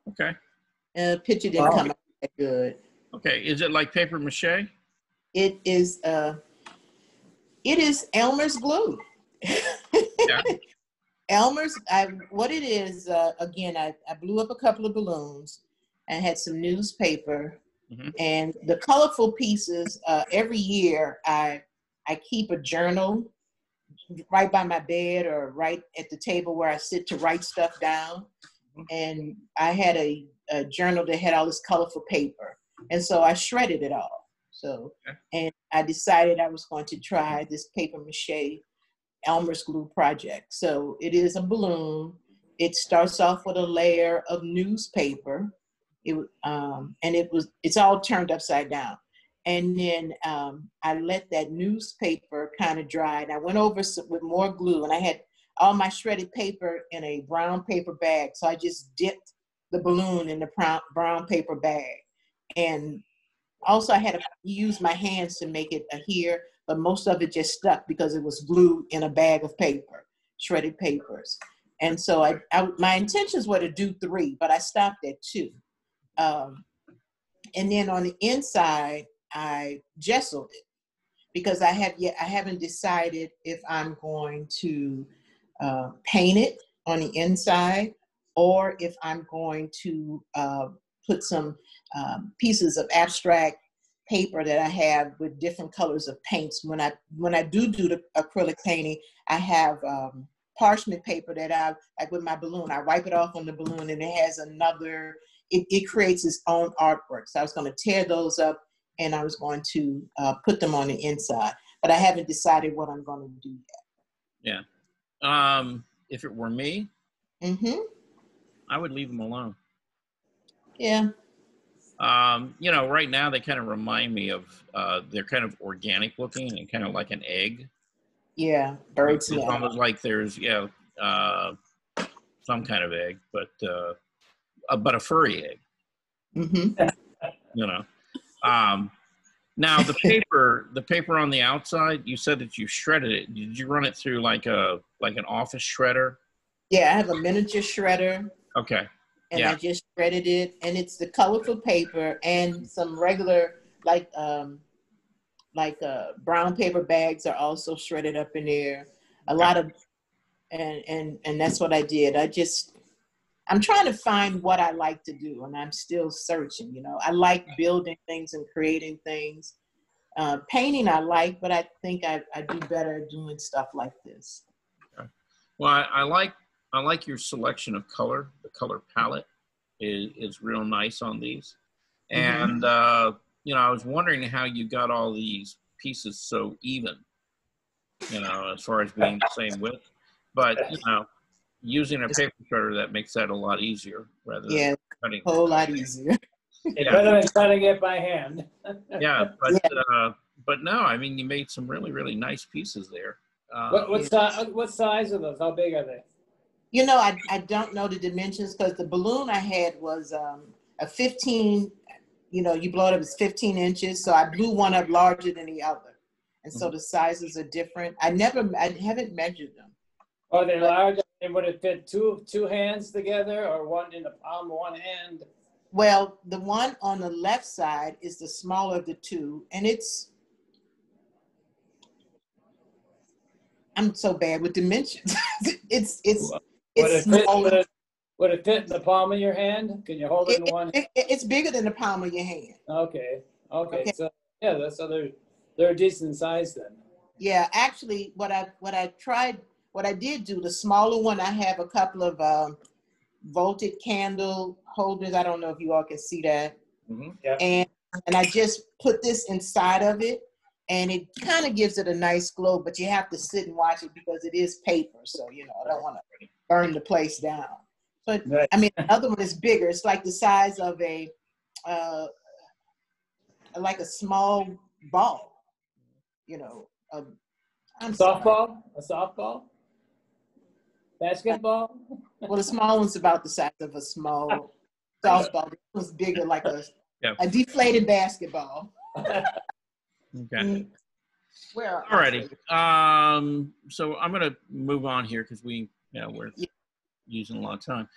Okay. Picture didn't come out that good. Okay. Is it like paper mache? It is Elmer's glue. Yeah. Elmer's, what it is, again, I blew up a couple of balloons and had some newspaper and the colorful pieces, every year I keep a journal right by my bed or right at the table where I sit to write stuff down. And I had a journal that had all this colorful paper. And so I shredded it all. So, and I decided I was going to try this paper mache Elmer's glue project. So it is a balloon. It starts off with a layer of newspaper. It's all turned upside down. And then I let that newspaper kind of dry. And I went over with more glue, and I had all my shredded paper in a brown paper bag. So I just dipped the balloon in the brown paper bag. And also I had to use my hands to make it adhere, but most of it just stuck because it was glued in a bag of paper, shredded papers. And so my intentions were to do 3, but I stopped at 2. And then on the inside, I gessoed it because I haven't decided if I'm going to paint it on the inside or if I'm going to put some pieces of abstract paper that I have with different colors of paints. When I do the acrylic painting, I have parchment paper that like with my balloon, I wipe it off on the balloon and it has another, it creates its own artwork. So I was going to tear those up and I was going to put them on the inside, but I haven't decided what I'm going to do yet. Yeah. If it were me, I would leave them alone. Yeah. Right now they kind of remind me of, they're kind of organic looking and kind of like an egg. Yeah, bird's It's nest. almost like there's, some kind of egg, but a furry egg. Now the paper on the outside, you said that you shredded it. Did you run it through like an office shredder? Yeah, I have a miniature shredder. Okay. And I just shredded it, and it's the colorful paper and some regular brown paper bags are also shredded up in there. A lot of, and that's what I did. I'm trying to find what I like to do, and I'm still searching. I like building things and creating things. Painting I like, but I think I do better doing stuff like this. Okay. Well, I like your selection of color. The color palette is real nice on these. And, I was wondering how you got all these pieces so even, as far as being the same width. But, using a paper shredder, that makes that a lot easier rather than cutting. A whole lot easier. It's better than cutting it by hand. Yeah, but no, I mean, you made some really, really nice pieces there. What size are those? How big are they? You know, I don't know the dimensions because the balloon I had was a 15, you know, you blow it up, it's 15 inches. So I blew one up larger than the other. And so the sizes are different. I haven't measured them. Are they large? And would it fit two hands together or one in the palm of one hand? Well, the one on the left side is the smaller of the two, and I'm so bad with dimensions. it's small. Would it fit in the palm of your hand? Can you hold it in one? It's bigger than the palm of your hand. Okay. So yeah, they're a decent size then. Yeah, actually, what I did do, the smaller one, I have a couple of volted candle holders. I don't know if you all can see that. Mm-hmm. Yeah. And I just put this inside of it, and it kind of gives it a nice glow, but you have to sit and watch it because it is paper. So, you know, I don't want to burn the place down. But I mean, the other one is bigger. It's like the size of like a small ball, you know. Softball? A softball? Basketball? Well, the small one's about the size of a small softball. This one's bigger, like a deflated basketball. Okay. Where? Alrighty. So I'm gonna move on here because we're using a lot of time.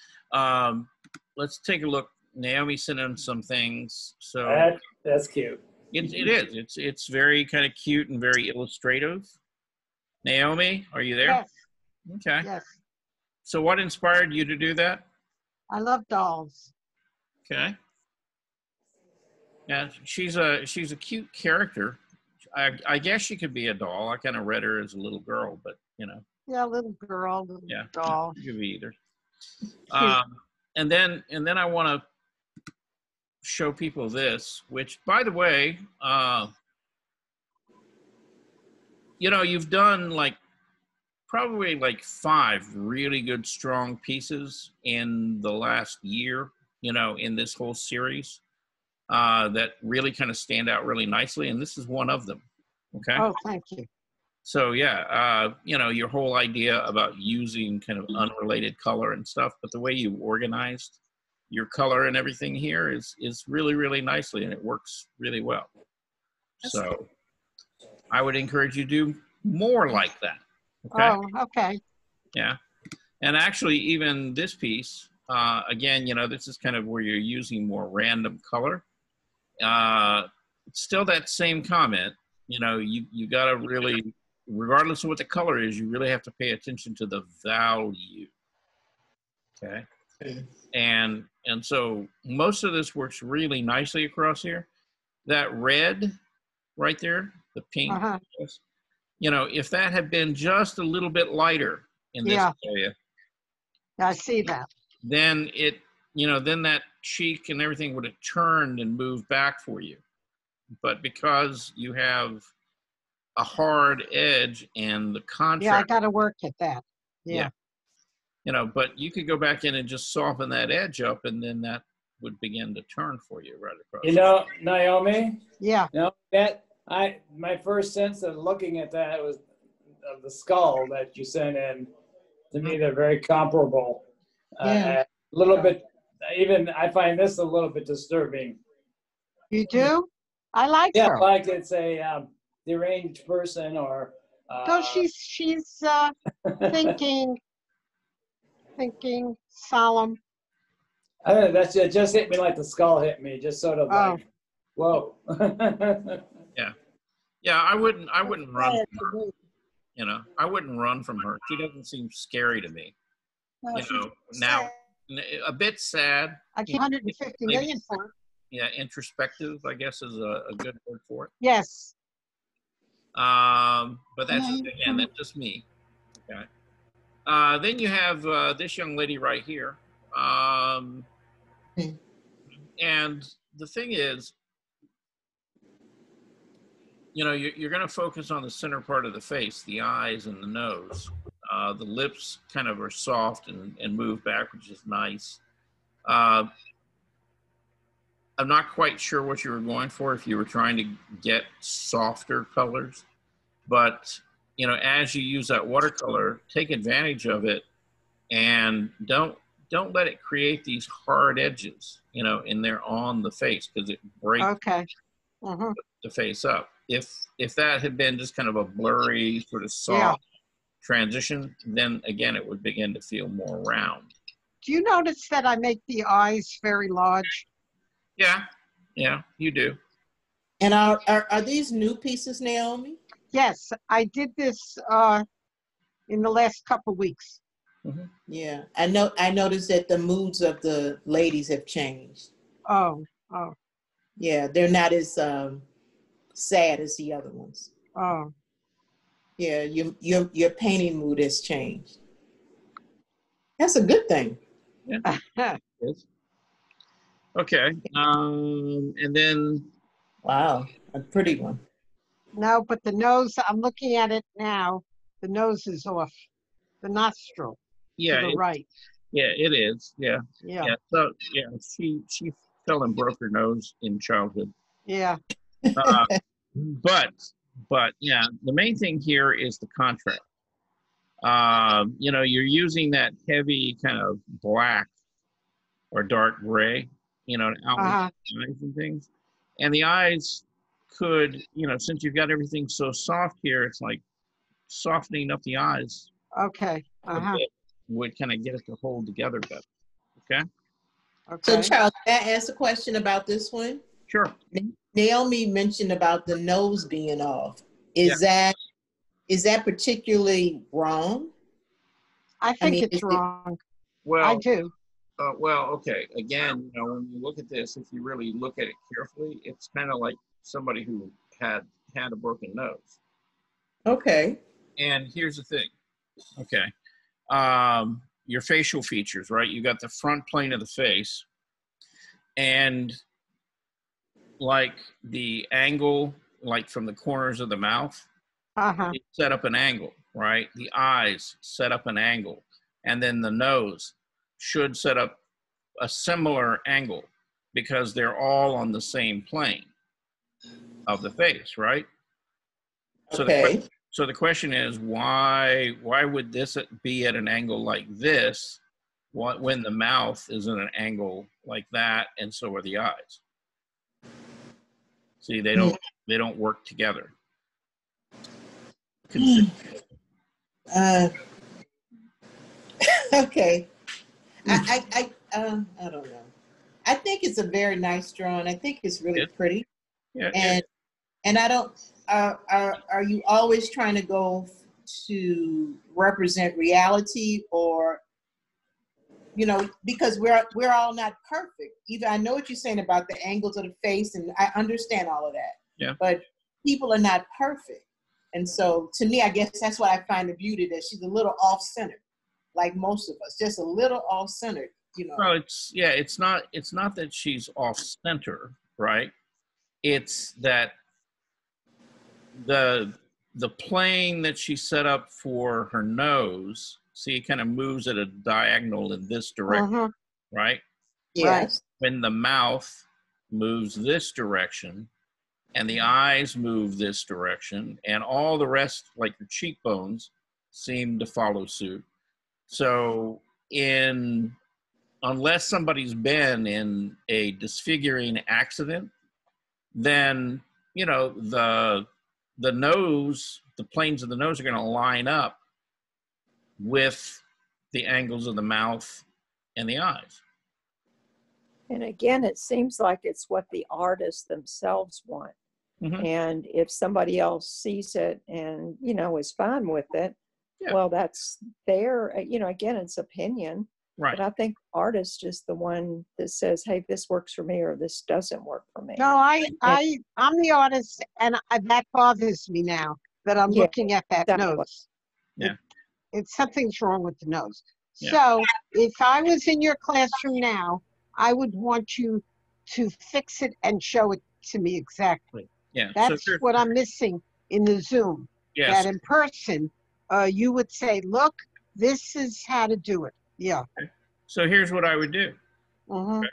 Let's take a look. Naomi sent in some things. So that's cute. It is. It's very kind of cute and very illustrative. Naomi, are you there? Yes. Okay. Yes. So what inspired you to do that? I love dolls. Okay. Yeah, she's a cute character. I guess she could be a doll. I kind of read her as a little girl, but you know. Yeah, little girl, little doll. She could be either. And then I want to show people this, which, by the way, you know, you've done probably 5 really good, strong pieces in the last year, you know, in this whole series that really kind of stand out really nicely. And this is one of them. Okay. Oh, thank you. So yeah, you know, your whole idea about using kind of unrelated color and stuff, but the way you organized your color and everything here is really, really nicely, and it works really well. So I would encourage you to do more like that. Okay. Oh, okay. Yeah. And actually, even this piece, again, you know, this is kind of where you're using more random color. It's still that same comment, you know, you got to really, regardless of what the color is, you really have to pay attention to the value. Okay. And so most of this works really nicely across here. That red right there, the pink, you know, if that had been just a little bit lighter in this area. I see that. Then it, you know, then that cheek and everything would have turned and moved back for you. But because you have a hard edge and the contrast. Yeah, I got to work at that. Yeah. You know, but you could go back in and just soften that edge up, and then that would begin to turn for you right across. You know, Naomi? Yeah. You know, my first sense of looking at that was of the skull that you sent in. To me, they're very comparable. A little bit, even I find this a little bit disturbing. You do? I like her. Yeah, like it's a deranged person or. No, she's thinking solemn. I don't know, it just hit me like the skull hit me, just sort of like, whoa. Yeah, I wouldn't run from her. You know, I wouldn't run from her. She doesn't seem scary to me. No, you know, now a bit sad. I give 150 million for her. Yeah, introspective, I guess, is a good word for it. Yes. But that's again, that's just me. Okay. Then you have this young lady right here. And the thing is, you know, you're going to focus on the center part of the face, the eyes and the nose. The lips kind of are soft and move back, which is nice. I'm not quite sure what you were going for, if you were trying to get softer colors. But, you know, as you use that watercolor, take advantage of it and don't let it create these hard edges, you know, in there on the face, because it breaks Okay. the face up. If that had been just kind of a blurry sort of soft transition, then again it would begin to feel more round. Do you notice that I make the eyes very large? Yeah, you do. And are these new pieces, Naomi? Yes, I did this in the last couple of weeks. Yeah, I noticed that the moods of the ladies have changed. Oh. Yeah, they're not as sad as the other ones. Oh. Yeah, your painting mood has changed. That's a good thing. Yeah. Okay. And then, wow, a pretty one. No, but the nose, I'm looking at it now. The nose is off. The nostril to the right. Yeah, it is. Yeah. Yeah. So she fell and broke her nose in childhood. Yeah. But yeah, the main thing here is the contrast. You know, you're using that heavy kind of black or dark gray, you know, to outline the eyes and things. And the eyes could, you know, since you've got everything so soft here, it's like softening up the eyes. Okay. Would kind of get it to hold together better. Okay. So Charles, can I ask a question about this one? Sure. Naomi mentioned about the nose being off. Is that particularly wrong? I think it's wrong. Well, I do. Well, okay. Again, you know, when you look at this, if you really look at it carefully, it's kind of like somebody who had a broken nose. Okay. And here's the thing. Okay. Your facial features, right? You got the front plane of the face, and like the angle, like from the corners of the mouth, it set up an angle, right? The eyes set up an angle, and then the nose should set up a similar angle because they're all on the same plane of the face, right? Okay. So the question is, why would this be at an angle like this when the mouth is at an angle like that, and so are the eyes? See, they don't work together. Okay. I don't know. I think it's a very nice drawing. I think it's really pretty. Yeah. And I don't. Are you always trying to go to represent reality, or, you know, because we're all not perfect. Even I know what you're saying about the angles of the face, and I understand all of that. Yeah. But people are not perfect, and so to me, I guess that's why I find the beauty that she's a little off-centered, like most of us, just a little off-centered. You know. Well, it's not that she's off-center, right? It's that the plane that she set up for her nose, see, it kind of moves at a diagonal in this direction, right? Yes. When the mouth moves this direction, and the eyes move this direction, and all the rest, like your cheekbones, seem to follow suit. So unless somebody's been in a disfiguring accident, then, you know, the nose, the planes of the nose are going to line up with the angles of the mouth and the eyes. And again, it seems like it's what the artists themselves want. And if somebody else sees it and, you know, is fine with it, well, that's their, you know, again, it's opinion. Right. But I think artist is the one that says, hey, this works for me or this doesn't work for me. No, I'm the artist, and that bothers me now that I'm looking at that nose. Yeah. It's something's wrong with the nose. Yeah. So if I was in your classroom now, I would want you to fix it and show it to me exactly. Yeah. That's what I'm missing in the Zoom. Yes. That in person, you would say, look, this is how to do it. Yeah. Okay. So here's what I would do. Okay.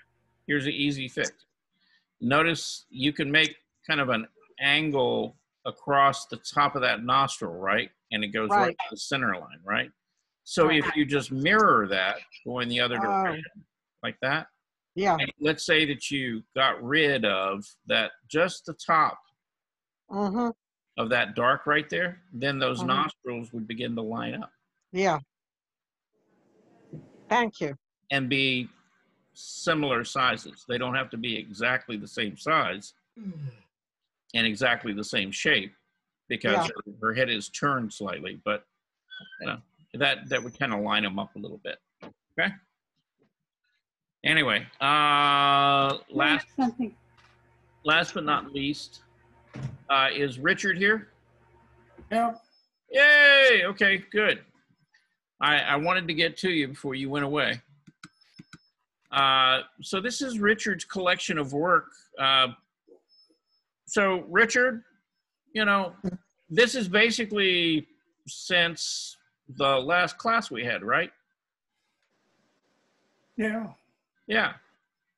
Here's an easy fix. Notice you can make kind of an angle across the top of that nostril, right? And it goes right to the center line, right? So if you just mirror that going the other direction, like that, Yeah. and let's say that you got rid of that, just the top of that dark right there, then those nostrils would begin to line up. Yeah. Thank you. And be similar sizes. They don't have to be exactly the same size and exactly the same shape, because her head is turned slightly, but you know, that would kind of line them up a little bit. Okay. Anyway, last but not least, is Richard here? Yeah. Yay! Okay, good. I wanted to get to you before you went away. So this is Richard's collection of work. So Richard, you know, this is basically since the last class we had, right? Yeah. Yeah.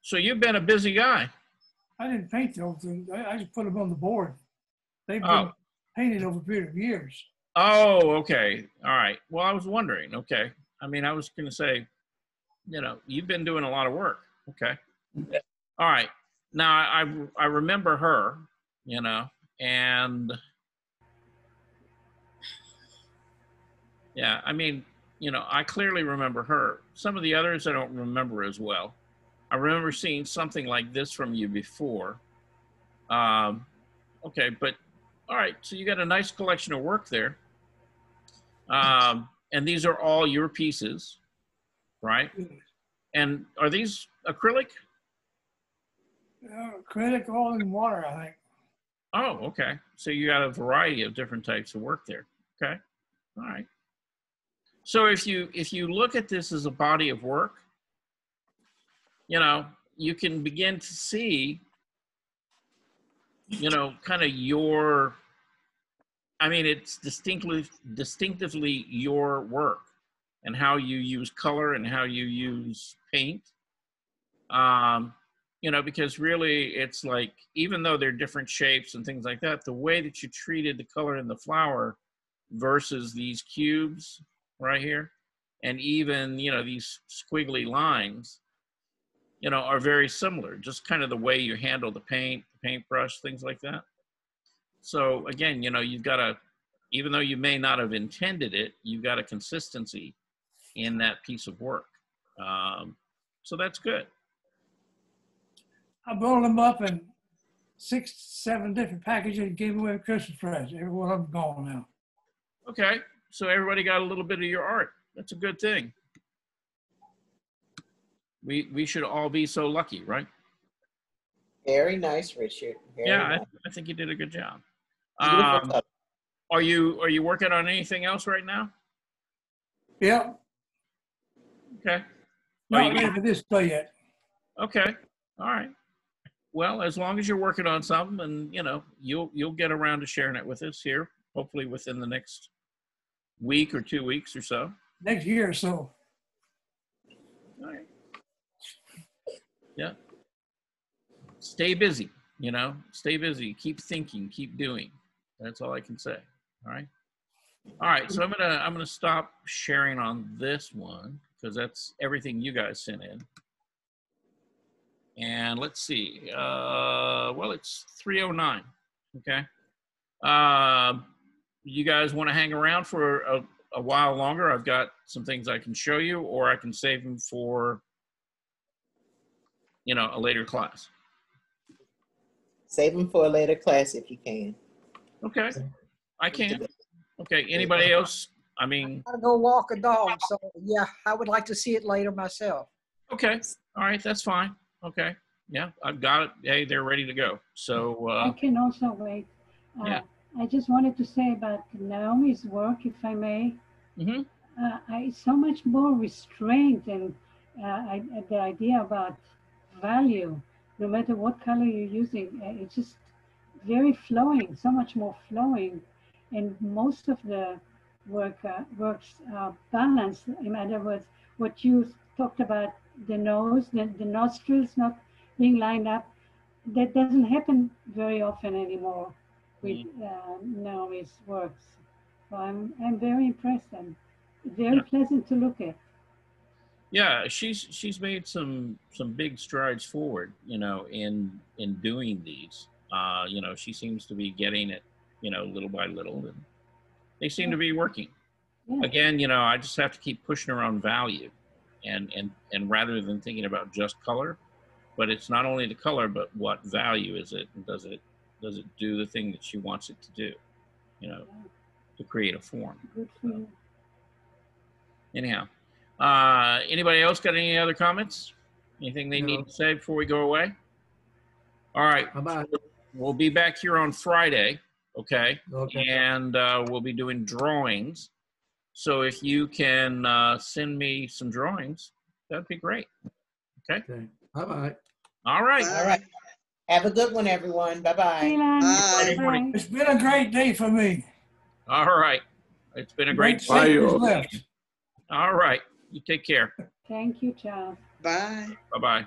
So you've been a busy guy. I didn't paint those things. I just put them on the board. They've been painted over a period of years. Oh, okay. All right. Well, I was wondering. Okay. I mean, I was going to say, you know, you've been doing a lot of work. Okay. All right. Now, I remember her, you know, and yeah, I mean, you know, I clearly remember her. Some of the others I don't remember as well. I remember seeing something like this from you before. Okay, but all right, so you got a nice collection of work there. And these are all your pieces, right? And are these acrylic? Acrylic, all in water, I think. Oh, okay. So you got a variety of different types of work there. Okay, all right. So if you look at this as a body of work, you know, you can begin to see, you know, kind of your, I mean, it's distinctively your work and how you use color and how you use paint. You know, because really it's like, even though they're different shapes and things like that, the way that you treated the color in the flower versus these cubes right here, and even, you know, these squiggly lines, you know, are very similar, just kind of the way you handle the paint, the paintbrush, things like that. So again, you know, you've got a, even though you may not have intended it, you've got a consistency in that piece of work. So that's good. I brought them up in 6, 7 different packages and gave away Christmas presents. Every one of them gone now. Okay, so everybody got a little bit of your art. That's a good thing. We should all be so lucky, right? Very nice, Richard. Very yeah, nice. I think you did a good job. Beautiful. Are you working on anything else right now? Yeah. Okay. Not ready for this play yet. Okay. All right. Well, as long as you're working on something, and you know, you'll get around to sharing it with us here, hopefully within the next week or 2 weeks or so. Next year or so. All right. Yeah. Stay busy, you know, stay busy, keep thinking, keep doing. That's all I can say. All right. All right. So I'm gonna stop sharing on this one because that's everything you guys sent in. And let's see. Well, it's 3:09. Okay. You guys want to hang around for a while longer? I've got some things I can show you, or I can save them for, you know, a later class. Save them for a later class if you can. Okay, I can. Okay, anybody else? I mean, I gotta go walk a dog, so yeah, I would like to see it later myself. okay, all right, that's fine. Okay, yeah, I've got it. Hey, they're ready to go. So I can also wait. Yeah. I just wanted to say about Naomi's work, if I may. Mm-hmm. It's so much more restraint, and the idea about value, no matter what color you're using, it's just very flowing, so much more flowing, and most of the works balanced. In other words, what you talked about, the nose, the nostrils not being lined up, that doesn't happen very often anymore with Naomi's works. So I'm very impressed, and very pleasant to look at. Yeah, she's made some big strides forward, you know, in doing these. You know, she seems to be getting it, you know, little by little, and they seem to be working. Yeah. Again, you know, I just have to keep pushing her on value, and rather than thinking about just color, but it's not only the color, but what value is it, and does it do the thing that she wants it to do, you know, to create a form. Good for you. Anyhow, anybody else got any other comments? Anything they need to say before we go away? All right. Bye-bye. We'll be back here on Friday, okay? Okay. And we'll be doing drawings. So if you can send me some drawings, that'd be great. Okay? Okay. Bye-bye. All right. All right. Have a good one, everyone. Bye-bye. Bye. Bye. It's been a great day for me. All right. It's been a great Great Bye, seconds you. left. All right. You take care. Thank you, Charles. Bye. Bye-bye.